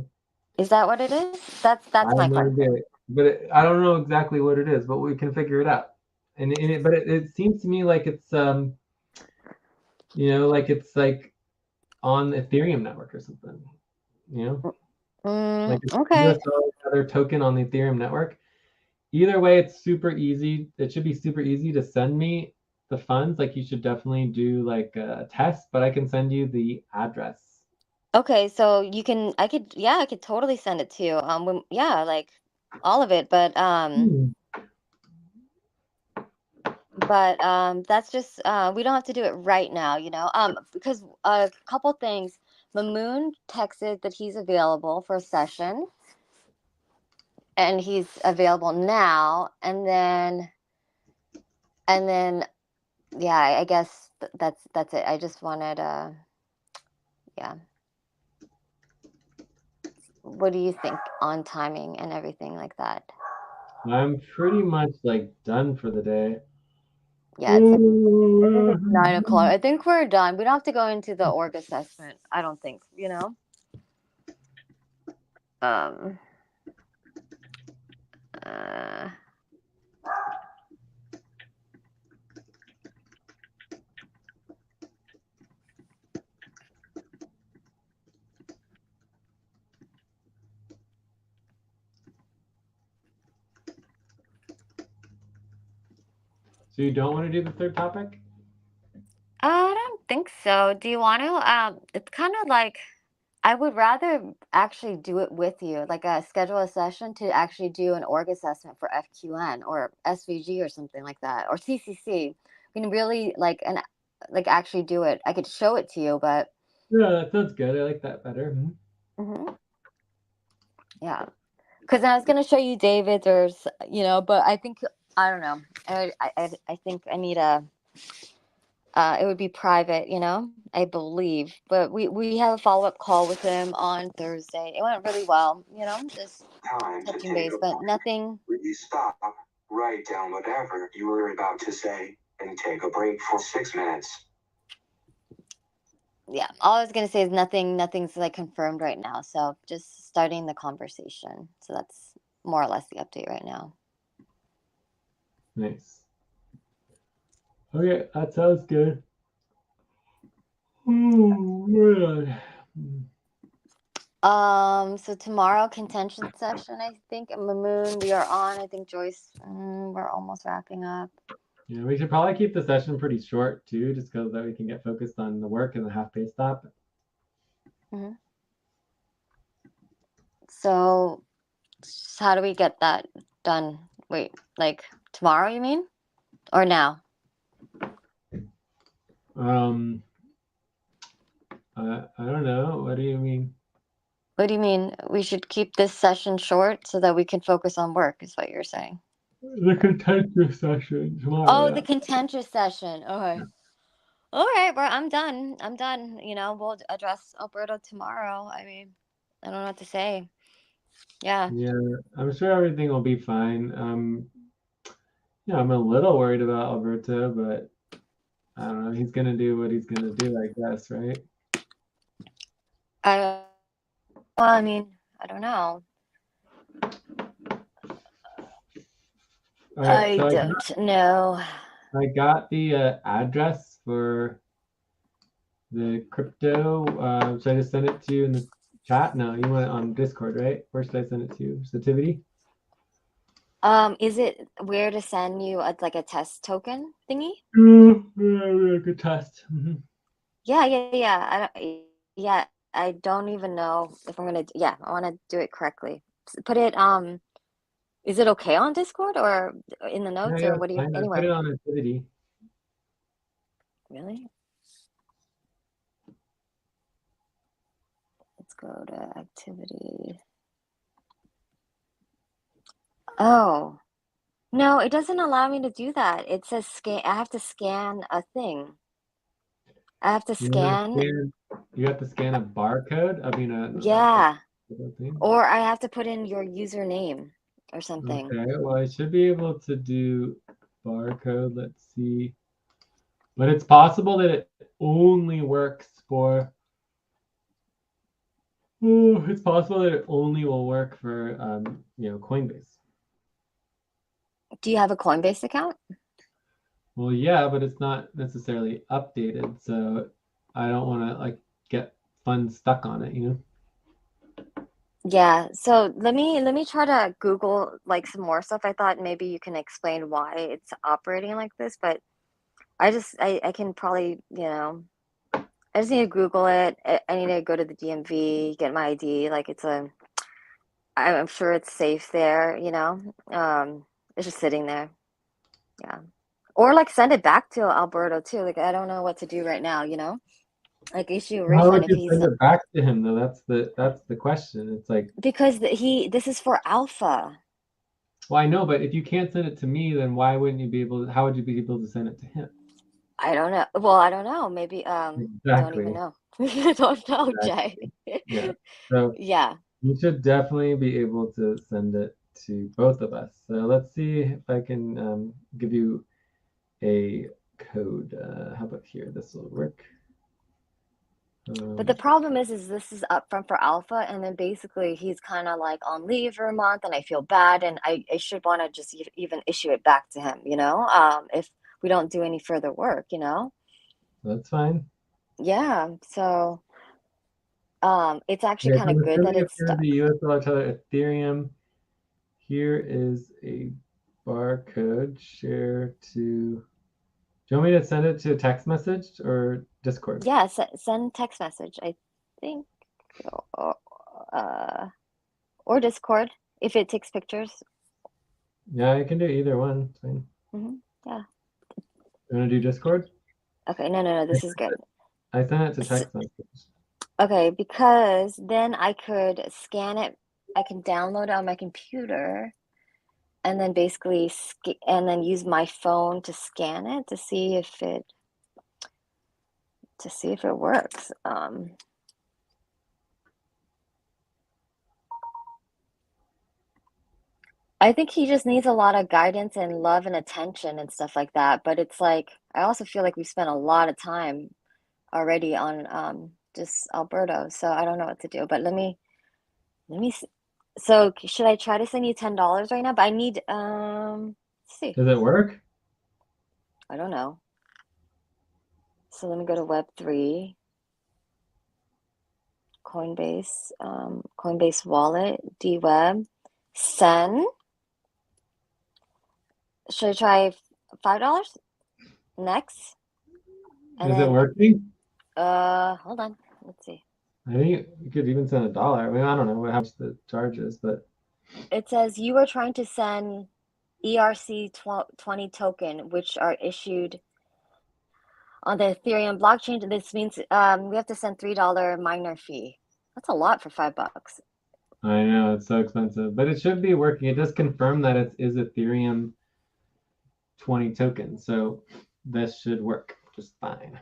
is that what it is? I That's have my no idea, question. but I don't know exactly what it is, but we can figure it out. But it seems to me like it's like it's like on the Ethereum network or something. You know, like it's Okay. US dollar another token on the Ethereum network. Either way, it's super easy. It should be super easy to send me the funds. Like you should definitely do like a test, but I can send you the address. Okay, so you can, I could totally send it to you. Yeah, like all of it, that's just, we don't have to do it right now, you know, because a couple things. Mamoon texted that he's available for a session, and he's available now, and then, yeah, I guess that's it. I just wanted, yeah. What do you think on timing and everything like that? I'm pretty much like done for the day. Yeah, it's like I think it's 9 o'clock. I think we're done. We don't have to go into the org assessment. I don't think, you know. Um. Uh, So you don't want to do the third topic? I don't think so. Do you want to? It's kind of like I would rather actually do it with you, like schedule a session to actually do an org assessment for FQN or SVG or something like that, or CCC. We can really like actually do it. I could show it to you, but Yeah, that sounds good. I like that better. mhm, yeah. Because I was gonna show you David's, or you know, but I think I don't know. I think I need a. It would be private, you know. I believe, but we have a follow up call with him on Thursday. It went really well, you know, just Time to touching take base, a but break. nothing. Please stop. Write down whatever you were about to say and take a break for 6 minutes. Yeah, all I was gonna say is nothing. Nothing's like confirmed right now, so just starting the conversation. So that's more or less the update right now. Nice. Okay, that sounds good. So tomorrow contention session, I think. Mamoon, we are on. I think Joyce, we're almost wrapping up. Yeah, we should probably keep the session pretty short too, just because that we can get focused on the work and the half pay stop. Mm-hmm. So how do we get that done? Wait, like tomorrow, you mean? Or now? I don't know. What do you mean? What do you mean? We should keep this session short so that we can focus on work, is what you're saying. The contentious session tomorrow. Oh, yeah. the contentious session. Okay. Yeah. All right, well, I'm done. I'm done. You know, we'll address Alberto tomorrow. I mean, I don't know what to say. Yeah. Yeah, I'm sure everything will be fine. Yeah, I'm a little worried about Alberto, but I don't know. He's gonna do what he's gonna do, I guess, right? Well, I mean, I don't know. All right, I so don't know. I got the address for the crypto. Should I just send it to you in the chat? No, you want it on Discord, right? Where should I send it to you? Sativity? Is it weird to send you like a test token thingy? Yeah, good test. Yeah. I don't even know if I'm gonna. Yeah, I want to do it correctly. Put it. Is it okay on Discord or in the notes Yeah, or what do you? fine. I put Anywhere? it on Activity. Really? Let's go to activity. Oh, no, it doesn't allow me to do that. It says scan. I have to scan a thing. I have to scan. You have to scan a barcode. I mean, Yeah. a thing. Or I have to put in your username or something. Okay, well, I should be able to do barcode. Let's see. But it's possible that it only works for. Oh, it's possible that it only will work for, Coinbase. Do you have a Coinbase account? Well, yeah, but it's not necessarily updated, so I don't want to like get funds stuck on it, you know? Yeah, so let me try to Google like some more stuff. I thought maybe you can explain why it's operating like this, but I can probably, I just need to Google it. I need to go to the DMV, get my ID. Like I'm sure it's safe there, it's just sitting there. Yeah. Or like send it back to Alberto too. Like I don't know what to do right now, like issue a How would refund if you he's send it back to him though? That's the question. It's like, because this is for alpha. well, I know, but if you can't send it to me, then why wouldn't you be able to, how would you be able to send it to him? I don't know. Well, I don't know. Maybe don't even Exactly. know. I don't know, Jay. Exactly. Yeah. So Yeah. you should definitely be able to send it to both of us. So let's see if I can give you a code. How about here? This will work. But the problem is this is upfront for alpha, and then basically he's kind of like on leave for a month, and I feel bad, and I should want to just even issue it back to him, if we don't do any further work, That's fine. Yeah. So it's actually Okay, kind so I'm of good that assuming it's it's going to stuck. be US dollar Tether Ethereum. Here is a barcode. Share to. Do you want me to send it to a text message or Discord? Yeah, send text message, I think, or, or Discord if it takes pictures. Yeah, I can do either one. It's fine. Yeah. You want to do Discord? Okay. No. This is good. I sent it to text message. Okay, because then I could scan it. I can download it on my computer, and then basically and then use my phone to scan it to see if it works. I think he just needs a lot of guidance and love and attention and stuff like that. But it's like I also feel like we spent a lot of time already on just Alberto, so I don't know what to do. But let me so should I try to send you $10 right now? But I need let's see. Does it work? I don't know. So let me go to Web3. Coinbase, Coinbase Wallet, DWeb, send. Should I try $5? Next. And Is then, it working? hold on. Let's see. I think you could even send $1. I mean, I don't know how much the charge is, but It says you are trying to send ERC20 token, which are issued on the Ethereum blockchain. This means we have to send $3 miner fee. That's a lot for $5. I know it's so expensive, but it should be working. It does confirm that it is Ethereum 20 tokens, so this should work just fine.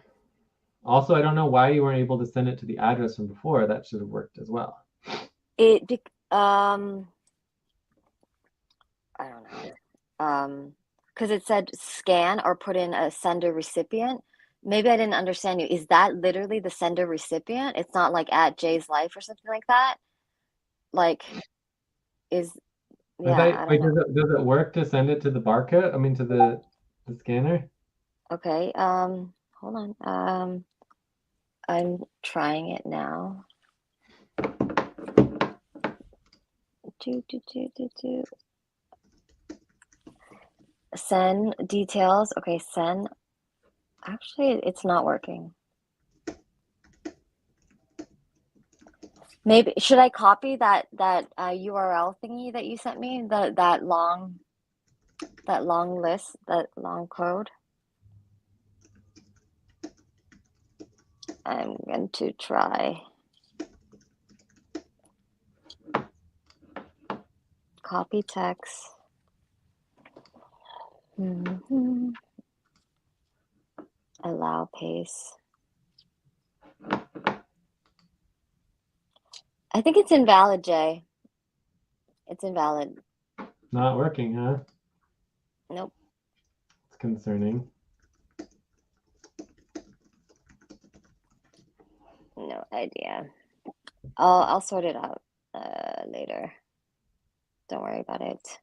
Also, I don't know why you weren't able to send it to the address from before. That should have worked as well. I don't know. Because it said scan or put in a sender recipient. Maybe I didn't understand you. Is that literally the sender recipient? It's not like at Jay's Life or something like that? Like, yeah, I don't know. Does it work to send it to the barcode? I mean, to the scanner? Okay, hold on. I'm trying it now. Send details. Okay, send. Actually, it's not working. Maybe should I copy that URL thingy that you sent me? That long list, that long code? I'm going to try. Copy text. Allow paste. I think it's invalid, Jay. It's invalid. Not working, huh? Nope. It's concerning. No idea. I'll sort it out later. Don't worry about it.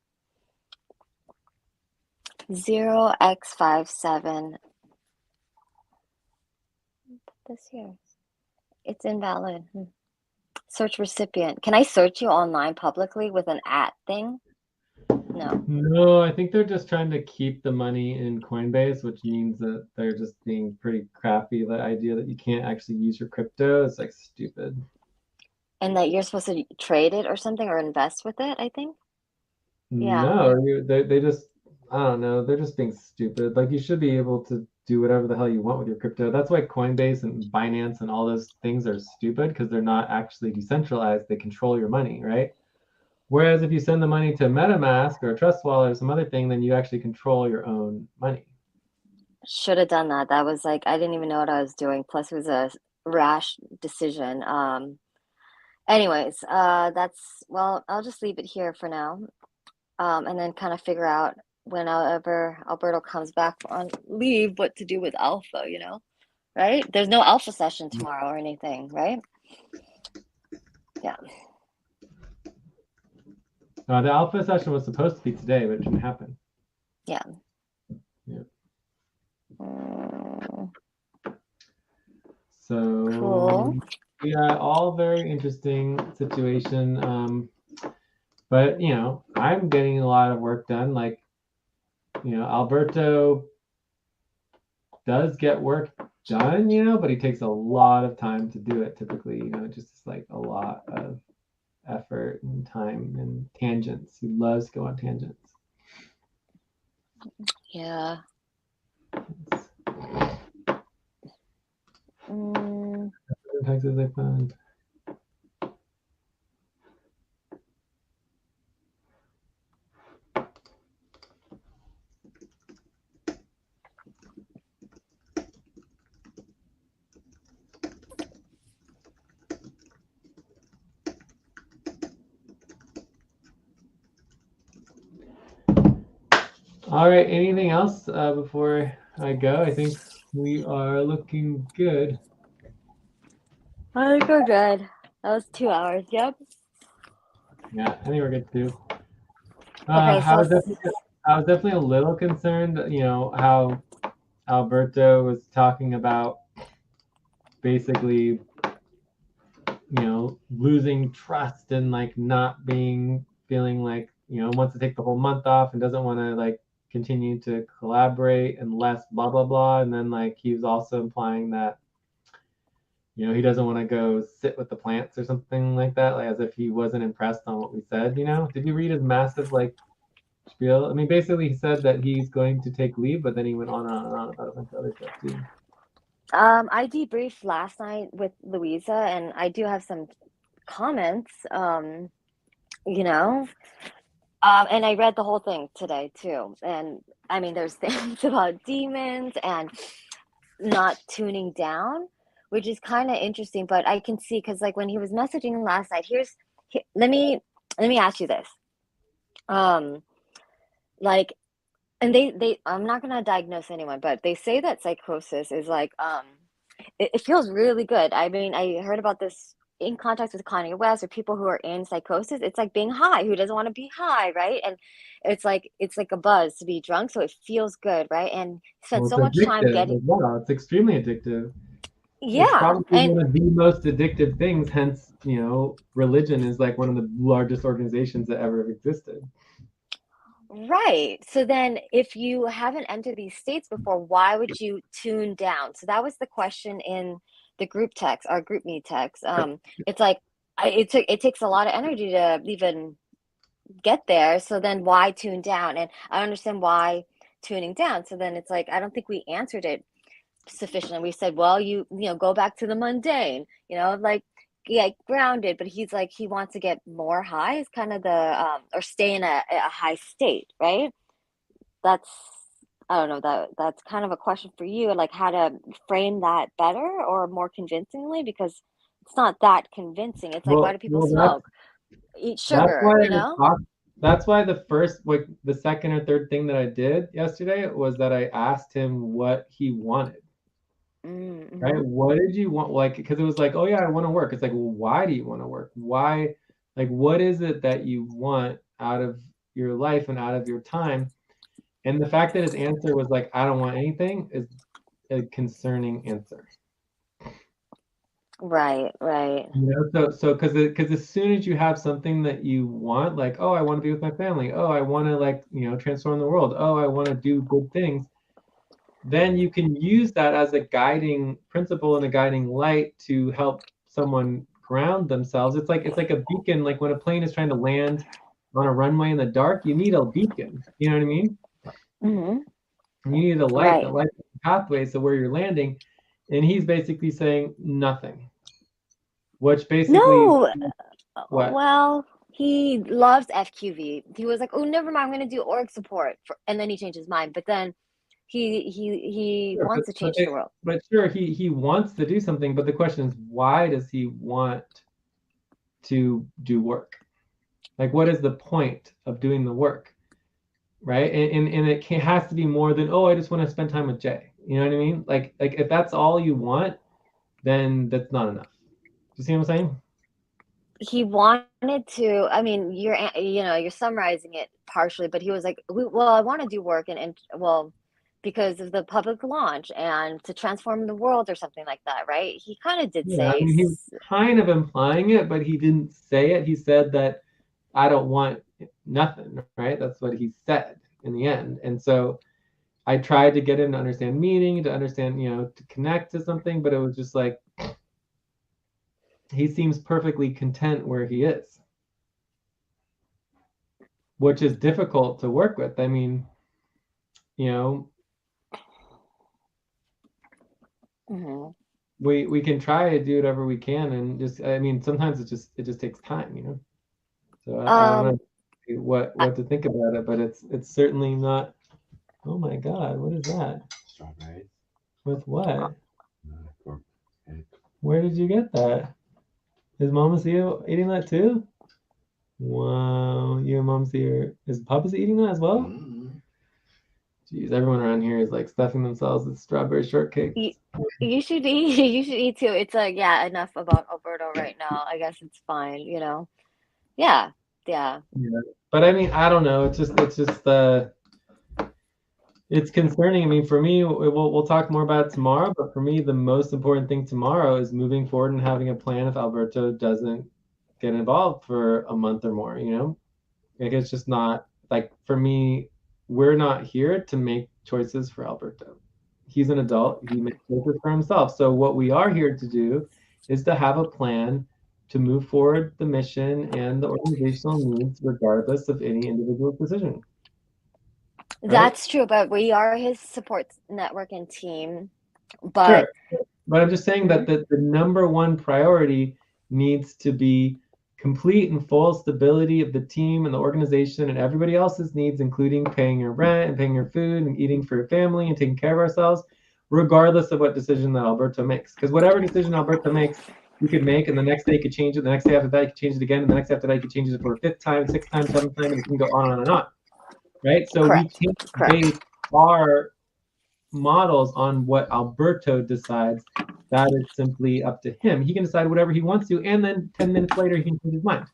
0x57. Put this here. It's invalid. Search recipient. Can I search you online publicly with an @ thing? No. No, I think they're just trying to keep the money in Coinbase, which means that they're just being pretty crappy. The idea that you can't actually use your crypto is like stupid. And that you're supposed to trade it or something or invest with it, I think? Yeah. No, they just, I don't know, they're just being stupid. Like you should be able to do whatever the hell you want with your crypto. That's why Coinbase and Binance and all those things are stupid because they're not actually decentralized. They control your money, right? Whereas if you send the money to MetaMask or a Trust Wallet or some other thing, then you actually control your own money. Should have done that. That was like, I didn't even know what I was doing. Plus, it was a rash decision. Anyways, well, I'll just leave it here for now. And then kind of figure out whenever Alberto comes back on leave what to do with Alpha, right? There's no Alpha session tomorrow or anything, right? Yeah. The Alpha session was supposed to be today, but it didn't happen. Yeah. Yeah. Mm. So Cool. Yeah, all very interesting situation. But I'm getting a lot of work done. Like, Alberto does get work done, but he takes a lot of time to do it typically, just like a lot of effort and time and tangents. He loves to go on tangents. Yeah. Texas, I found. All right, anything else before I go? I think we are looking good. I think we're good. That was 2 hours. Yep. Yeah, I think we're good too. Okay, I was definitely a little concerned, how Alberto was talking about basically, losing trust and like not feeling like, wants to take the whole month off and doesn't want to like continue to collaborate and less blah, blah, blah. And then like he was also implying that, he doesn't want to go sit with the plants or something like that, like as if he wasn't impressed on what we said, Did you read his massive like spiel? I mean, basically he said that he's going to take leave, but then he went on and on and on about a bunch of other stuff too. I debriefed last night with Louisa, and I do have some comments, you know, and I read the whole thing today too. And I mean, there's things about demons and not tuning down, which is kind of interesting. But I can see, because like when he was messaging last night, let me ask you this. Like, and they I'm not gonna diagnose anyone, but they say that psychosis is like it feels really good. I mean, I heard about this in context with Kanye West or people who are in psychosis. It's like being high. Who doesn't want to be high, right? And it's like a buzz to be drunk, so it feels good, right? And spend Well, so it's much time addictive getting, as well. It's extremely addictive. It's yeah, probably and one of the most addictive things. Hence, religion is like one of the largest organizations that ever have existed. right. So then if you haven't entered these states before, why would you tune down? So that was the question in the group text, our group me text. It's like it takes a lot of energy to even get there. So then why tune down? And I understand why tuning down. So then it's like I don't think we answered it sufficiently. We said, well, go back to the mundane, like get grounded. But he's like he wants to get more high is kind of the or stay in a high state, right? That's I don't know, that's kind of a question for you, like how to frame that better or more convincingly, because it's not that convincing. It's like, why Well, do people well, that's smoke, eat that's sugar, why you know? that's why the first, like the second or third thing that I did yesterday was that I asked him what he wanted. Right? Mm-hmm. What did you want? Like, because it was like, oh yeah, I want to work. It's like, well, why do you want to work? Why? Like, what is it that you want out of your life and out of your time? And the fact that his answer was like, I don't want anything is a concerning answer. Right. So because as soon as you have something that you want, like, oh, I want to be with my family. Oh, I want to like, transform the world. Oh, I want to do good things. Then you can use that as a guiding principle and a guiding light to help someone ground themselves. It's like a beacon. Like when a plane is trying to land on a runway in the dark, you need a beacon. You know what I mean? Mm-hmm. And you need a light that Right. lights the pathway so where you're landing. And he's basically saying nothing, which basically No. what? Well, he loves FQV. He was like, "Oh, never mind. I'm going to do org support," and then he changed his mind. But then he Sure, wants to change the world. but sure, he wants to do something, but the question is, why does he want to do work? Like, what is the point of doing the work, right? And it has to be more than, oh, I just want to spend time with Jay. You know what I mean? Like if that's all you want, then that's not enough. You see what I'm saying? He wanted to. I mean, you're summarizing it partially, but he was like, "Well, I want to do work, and well, because of the public launch and to transform the world or something like that, right?" He kind of did Yeah, I say, mean, he was kind of implying it, but he didn't say it. He said that I don't want nothing, right? That's what he said in the end. And so I tried to get him to understand meaning, to understand, to connect to something, but it was just like he seems perfectly content where he is, which is difficult to work with. I mean, you know, mm-hmm. we can try to do whatever we can, and just I mean, sometimes it just takes time. So I don't um, know what to think about it, but it's certainly not. Oh my God, what is that? Strawberries. With what? For cake. Where did you get that? Is Mama eating that too? Wow, your mom's here. Is Papa's eating that as well? Mm. Jeez, everyone around here is like stuffing themselves with strawberry shortcake. you, you should eat. You should eat too. It's yeah. Enough about Alberto right now. I guess it's fine. Yeah, yeah. Yeah. But I mean, I don't know. It's just it's concerning. I mean, for me, we'll talk more about it tomorrow, but for me, the most important thing tomorrow is moving forward and having a plan if Alberto doesn't get involved for a month or more, you know? Like, it's just not, like, for me, we're not here to make choices for Alberto. He's an adult, he makes choices for himself. So what we are here to do is to have a plan to move forward the mission and the organizational needs regardless of any individual decision. Right? That's true, but we are his support network and team. But Sure. But I'm just saying that the number one priority needs to be complete and full stability of the team and the organization and everybody else's needs, including paying your rent and paying your food and eating for your family and taking care of ourselves, regardless of what decision that Alberto makes. Because whatever decision Alberto makes, you could make, and the next day you could change it. The next day after that, you could change it again. And the next day after that, you could change it for a fifth time, sixth time, seventh time, and it can go on and on. Right? So we correct, can't correct. base our models on what Alberto decides. That is simply up to him. He can decide whatever he wants to, and then 10 minutes later, he can change his mind.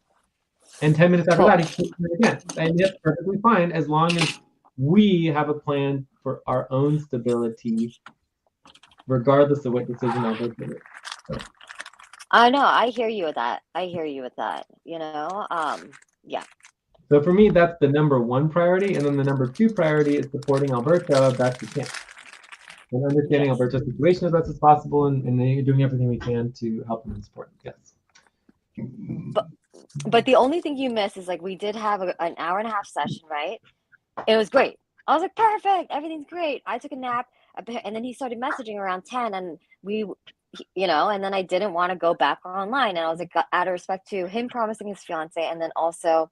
And 10 minutes after that, he can change his mind again. And that's perfectly fine as long as we have a plan for our own stability, regardless of what decision Alberto makes. So. I know. I hear you with that. I hear you with that. You know, yeah. So for me, that's the number one priority. And then the number two priority is supporting Alberto best we can. And understanding Alberto's situation as best as possible, and doing everything we can to help him and support him. Yes. But the only thing you miss is like we did have an hour and a half session, right? It was great. I was like, perfect, everything's great. I took a nap, and then he started messaging around 10, and and then I didn't want to go back online, and I was like, out of respect to him promising his fiance, and then also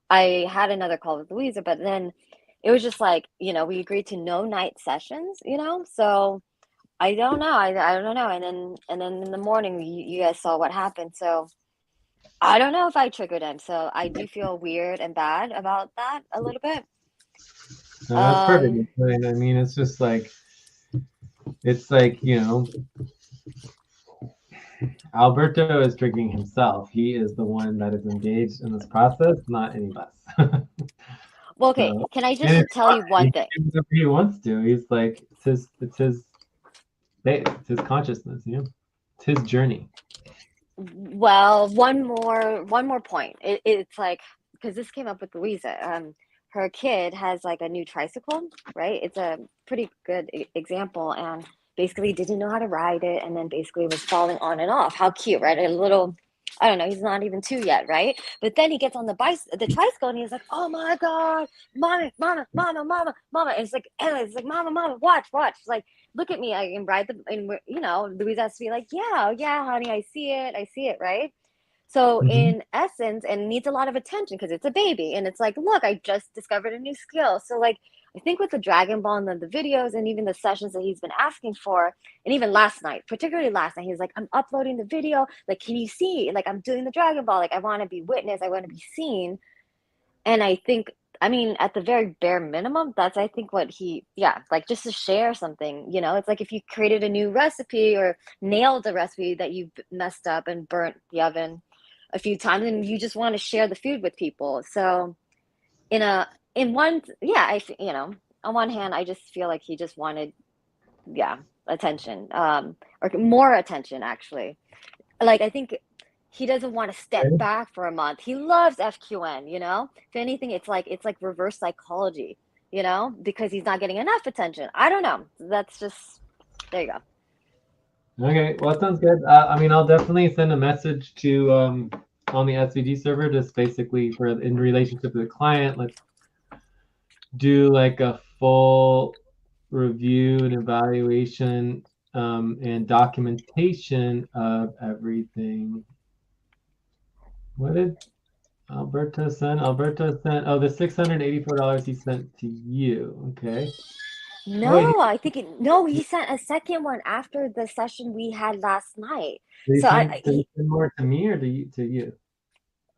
I had another call with Louisa, but then it was just like, we agreed to no night sessions, so I don't know. I don't know. And then in the morning, you guys saw what happened. So I don't know if I triggered him. So I do feel weird and bad about that a little bit. No, that's perfect. I mean, it's just like, Alberto is triggering himself. He is the one that is engaged in this process, not any of us. Well, okay. So, can I just tell you one thing? He wants to. He's like, it's his consciousness, it's his journey. Well, one more point. It's like, because this came up with Louisa. Her kid has like a new tricycle, right? It's a pretty good example, and basically didn't know how to ride it, and then basically was falling on and off. How cute, right? A little, I don't know, he's not even 2 yet, right? But then he gets on the tricycle, and he's like, oh my God, mama, mama, mama, mama, mama. And it's like, mama, mama, watch. Like, look at me, I can ride and Louisa has to be like, yeah, honey, I see it, right? So in essence, and needs a lot of attention because it's a baby, and it's like, look, I just discovered a new skill. So like, I think with the Dragon Ball and the videos and even the sessions that he's been asking for, and even last night, particularly last night, he's like, I'm uploading the video, like, can you see, like, I'm doing the Dragon Ball, like, I want to be witnessed, I want to be seen. And I think, I mean, at the very bare minimum, that's, I think, what like, just to share something, it's like if you created a new recipe or nailed a recipe that you messed up and burnt the oven a few times, and you just want to share the food with people. So on one hand, I just feel like he just wanted, attention, or more attention, actually. Like, I think he doesn't want to step back for a month. He loves FQN, if anything, it's like reverse psychology, because he's not getting enough attention. I don't know. That's just, there you go. Okay, well, that sounds good. I mean, I'll definitely send a message to on the SVG server, just basically in relationship to the client. Let's do like a full review and evaluation and documentation of everything. What did Alberto send? Alberto sent, the $684 he sent to you. Okay. No, I think he sent a second one after the session we had last night. Did he So send more to me or to you?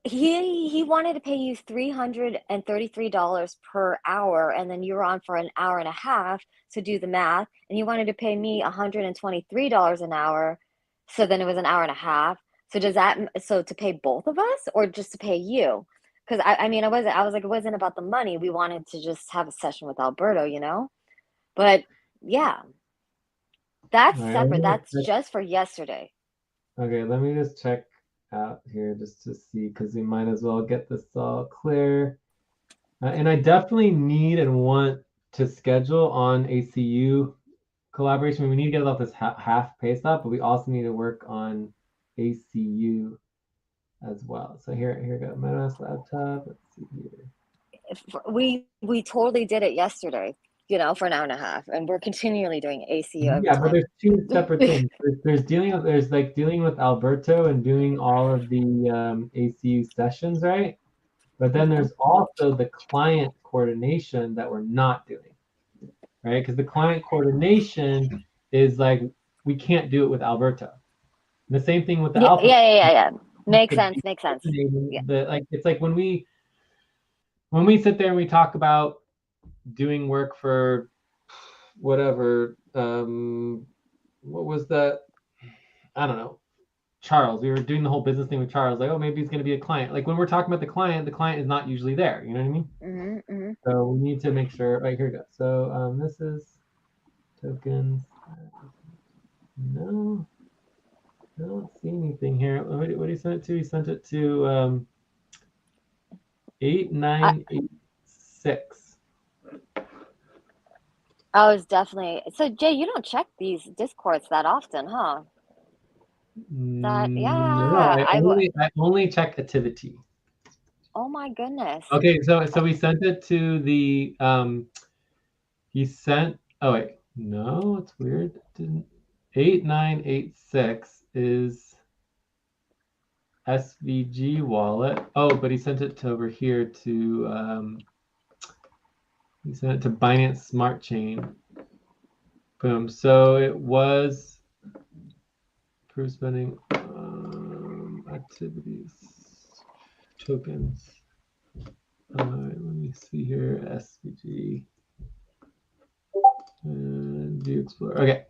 He wanted to pay you $333 per hour, and then you were on for an hour and a half to do the math, and he wanted to pay me $123 an hour, so then it was an hour and a half. So to pay both of us, or just to pay you? Because I mean, I was like, it wasn't about the money. We wanted to just have a session with Alberto, But yeah, that's All right, separate. That's just for yesterday. okay, let me just check out here just to see, because we might as well get this all clear. And I definitely need and want to schedule on ACU collaboration. We need to get off this half pay stop, but we also need to work on ACU as well. So here we go. MetaMask laptop. Let's see here. We totally did it yesterday, for an hour and a half, and we're continually doing ACU every Yeah, time. but there's two separate things. There's like dealing with Alberto and doing all of the ACU sessions, right? But then there's also the client coordination that we're not doing, right? Because the client coordination is like, we can't do it with Alberto. And the same thing with the Yeah, alpha. yeah. Makes sense. Yeah. It's like when we sit there and we talk about doing work for whatever, what was that? I don't know. Charles. We were doing the whole business thing with Charles. Like, oh, maybe he's going to be a client. Like when we're talking about the client is not usually there. You know what I mean? Mm-hmm. So we need to make sure. Right, here we go. So this is tokens. No, I don't see anything here. What did he send it to? He sent it to 8986. I was definitely. So Jay, you don't check these Discords that often, huh? No, I only check activity. Oh my goodness. Okay, so we sent it to the he sent, oh wait, no, it's weird. It didn't. 8986 is SVG wallet. Oh, but he sent it to over here to he sent it to Binance Smart Chain. Boom. So it was proof spending activities tokens. Let me see here. SVG and view explorer. Okay.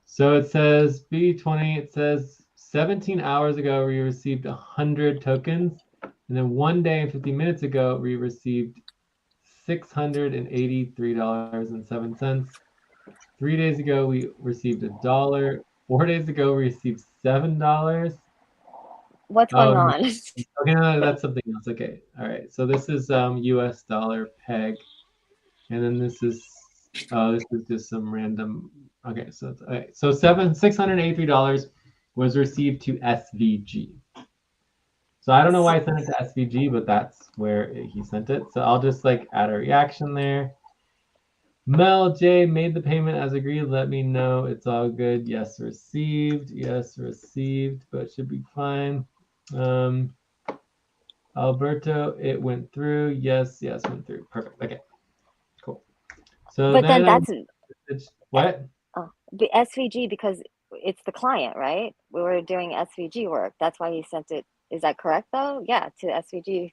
So it says B20. It says 17 hours ago we received 100 tokens, and then 1 day and 50 minutes ago we received $683.07. 3 days ago we received $1. 4 days ago we received $7. What's going on? Okay, no, that's something else. Okay, all right. So this is US dollar peg, and then this is just some random. Okay, so it's, all right. So $683 was received to SVG. So I don't know why I sent it to SVG, but that's where he sent it. So I'll just like add a reaction there. Mel J made the payment as agreed. Let me know. It's all good. Yes, received. Yes, received, but should be fine. Alberto, it went through. Yes, went through. Perfect. Okay, cool. So but then that's what? Oh, the SVG, because it's the client, right? We were doing SVG work. That's why he sent it. Is that correct though? Yeah, to SVG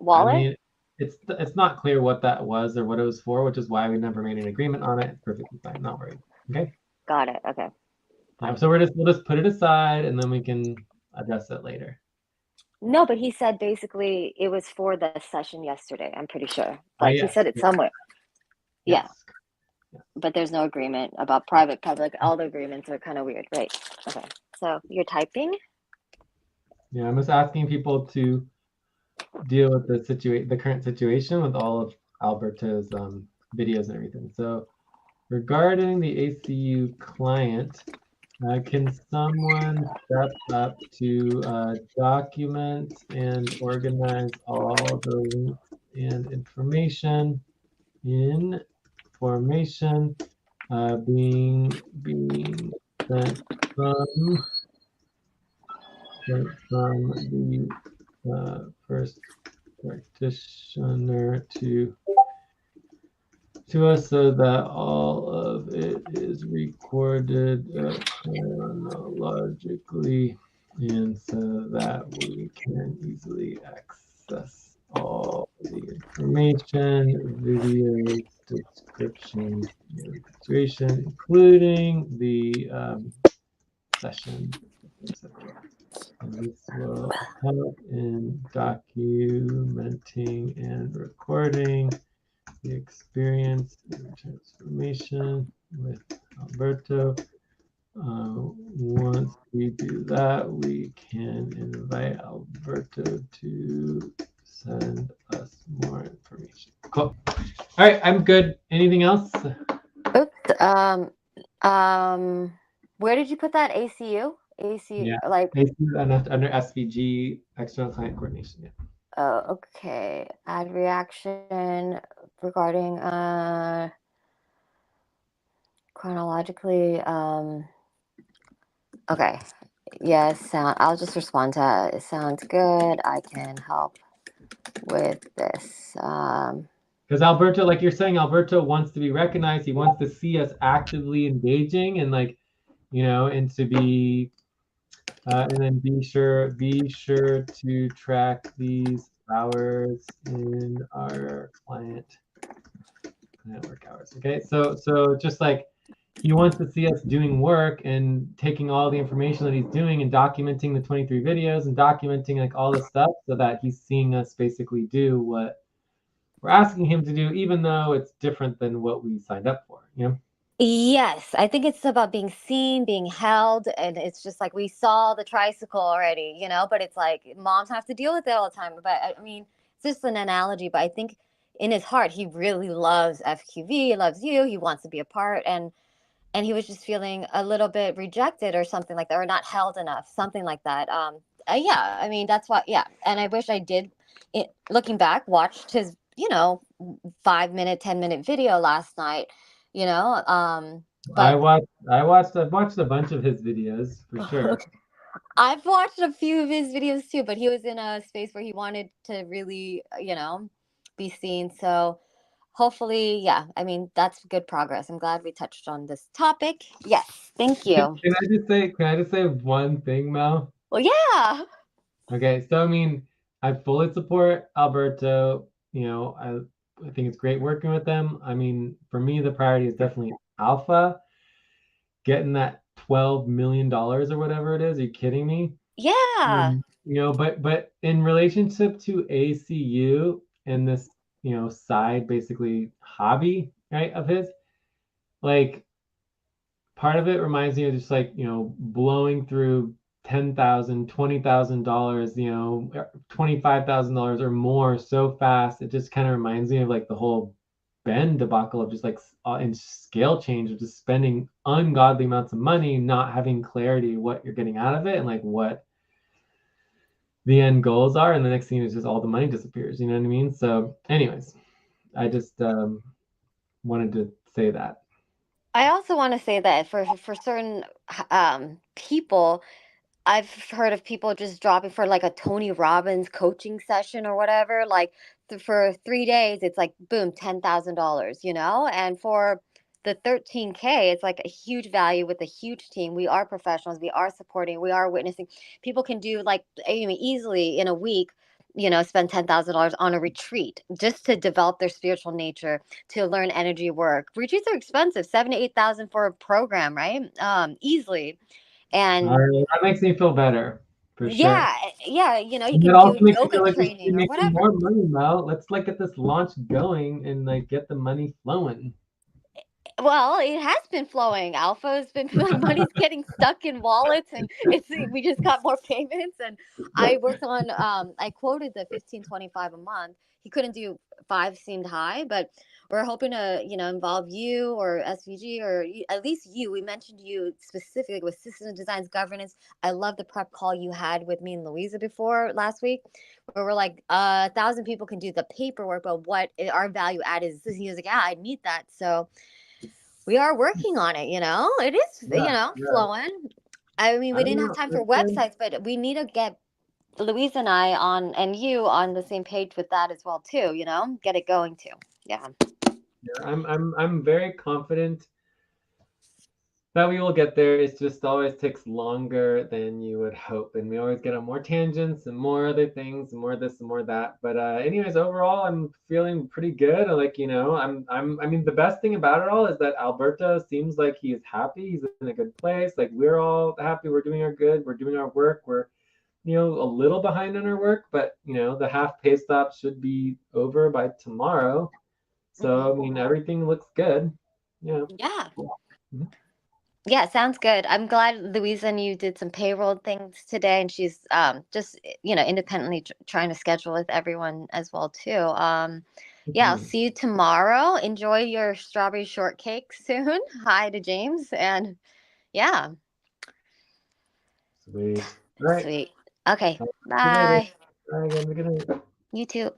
wallet. I mean, it's not clear what that was or what it was for, which is why we never made an agreement on it. It's perfectly fine. Not worried. Okay. Got it. Okay. So we'll just put it aside and then we can address it later. No, but he said basically it was for the session yesterday. I'm pretty sure. Like yes, he said it somewhere. Yes. Yeah. But there's no agreement about private, public. All the agreements are kind of weird, right? Okay. So you're typing? Yeah, I'm just asking people to deal with the current situation with all of Alberto's videos and everything. So regarding the ACU client, can someone step up to document and organize all the links and information in formation being sent from the first practitioner to us so that all of it is recorded chronologically and so that we can easily access all the information, videos, descriptions, and situation, including the session, etc. And this will help in documenting and recording the experience and transformation with Alberto. Once we do that, we can invite Alberto to send us more information. Cool. All right, I'm good. Anything else? Oops. Where did you put that? ACU? ACU, Yeah. like. Under SVG, external client coordination. Yeah. Oh, okay. Add reaction regarding chronologically. Okay. Yes, I'll just respond to it. Sounds good. I can help with this. Because Alberto, like you're saying, Alberto wants to be recognized. He wants to see us actively engaging and like, and to be, and then be sure to track these hours in our client work hours. Okay, so just like he wants to see us doing work and taking all the information that he's doing and documenting the 23 videos and documenting like all this stuff so that he's seeing us basically do what we're asking him to do, even though it's different than what we signed up for, Yes, I think it's about being seen, being held, and it's just like we saw the tricycle already, but it's like moms have to deal with it all the time. But I mean, it's just an analogy, but I think in his heart, he really loves FQV, loves you, he wants to be a part, and he was just feeling a little bit rejected or something like that, or not held enough, something like that. Yeah, I mean, that's what, yeah. And I wish I did, looking back, watched his, 5-minute, 10-minute video last night, but I've watched a bunch of his videos for sure. I've watched a few of his videos too, but he was in a space where he wanted to really, be seen. So hopefully, yeah, I mean, that's good progress. I'm glad we touched on this topic. Yes, thank you. Can I just say one thing, Mel? Well, yeah. Okay, so I mean, I fully support Alberto. I think it's great working with them. I mean, for me, the priority is definitely Alpha. Getting that $12 million or whatever it is. Are you kidding me? Yeah. But in relationship to ACU and this, side basically hobby, right, of his, like part of it reminds me of just like, blowing through $10,000, $20,000, $25,000 or more so fast. It just kind of reminds me of like the whole Ben debacle of just like in scale change of just spending ungodly amounts of money, not having clarity what you're getting out of it and like what the end goals are. And the next thing is just all the money disappears. You know what I mean? So anyways, I just wanted to say that. I also want to say that for certain people, I've heard of people just dropping for like a Tony Robbins coaching session or whatever. Like for 3 days, it's like boom, $10,000, And for the 13K, it's like a huge value with a huge team. We are professionals. We are supporting. We are witnessing. People can do like easily in a week. Spend $10,000 on a retreat just to develop their spiritual nature, to learn energy work. Retreats are expensive, 7,000 to 8,000 for a program, right? Easily. And That makes me feel better for sure. yeah, you And can it do also makes me yoga feel like we should be training or making whatever. more money now. Let's like get this launch going and like get the money flowing. Well, it has been flowing. Alpha's been money's getting stuck in wallets, and we just got more payments. And I worked on I quoted the 1525 a month. He couldn't do 5, seemed high, but we're hoping to involve you or SVG or at least you. We mentioned you specifically with system designs, governance. I love the prep call you had with me and Louisa before last week, where we're like 1,000 people can do the paperwork, but what our value add is this. He was like, yeah, I need that. So we are working on it. It is Yeah. flowing. I mean, I we don't didn't have know. time for websites, but we need to get Louise and I on, and you on the same page with that as well too. Get it going too. Yeah. I'm very confident that we will get there. It just always takes longer than you would hope, and we always get on more tangents and more other things, and more this and more that. But anyways, overall, I'm feeling pretty good. Like I mean, the best thing about it all is that Alberto seems like he is happy. He's in a good place. Like we're all happy. We're doing our good. We're doing our work. We're a little behind on our work, but the half pay stop should be over by tomorrow. So, I mean, everything looks good. Yeah. Yeah. Mhm. Yeah, sounds good. I'm glad Louisa and you did some payroll things today, and she's just independently trying to schedule with everyone as well too. Yeah, I'll Mhm. see you tomorrow. Enjoy your strawberry shortcake soon. Hi to James, and yeah, Sweet. All right. sweet. Okay, Talk to you later. bye. Bye again. Good night. You too.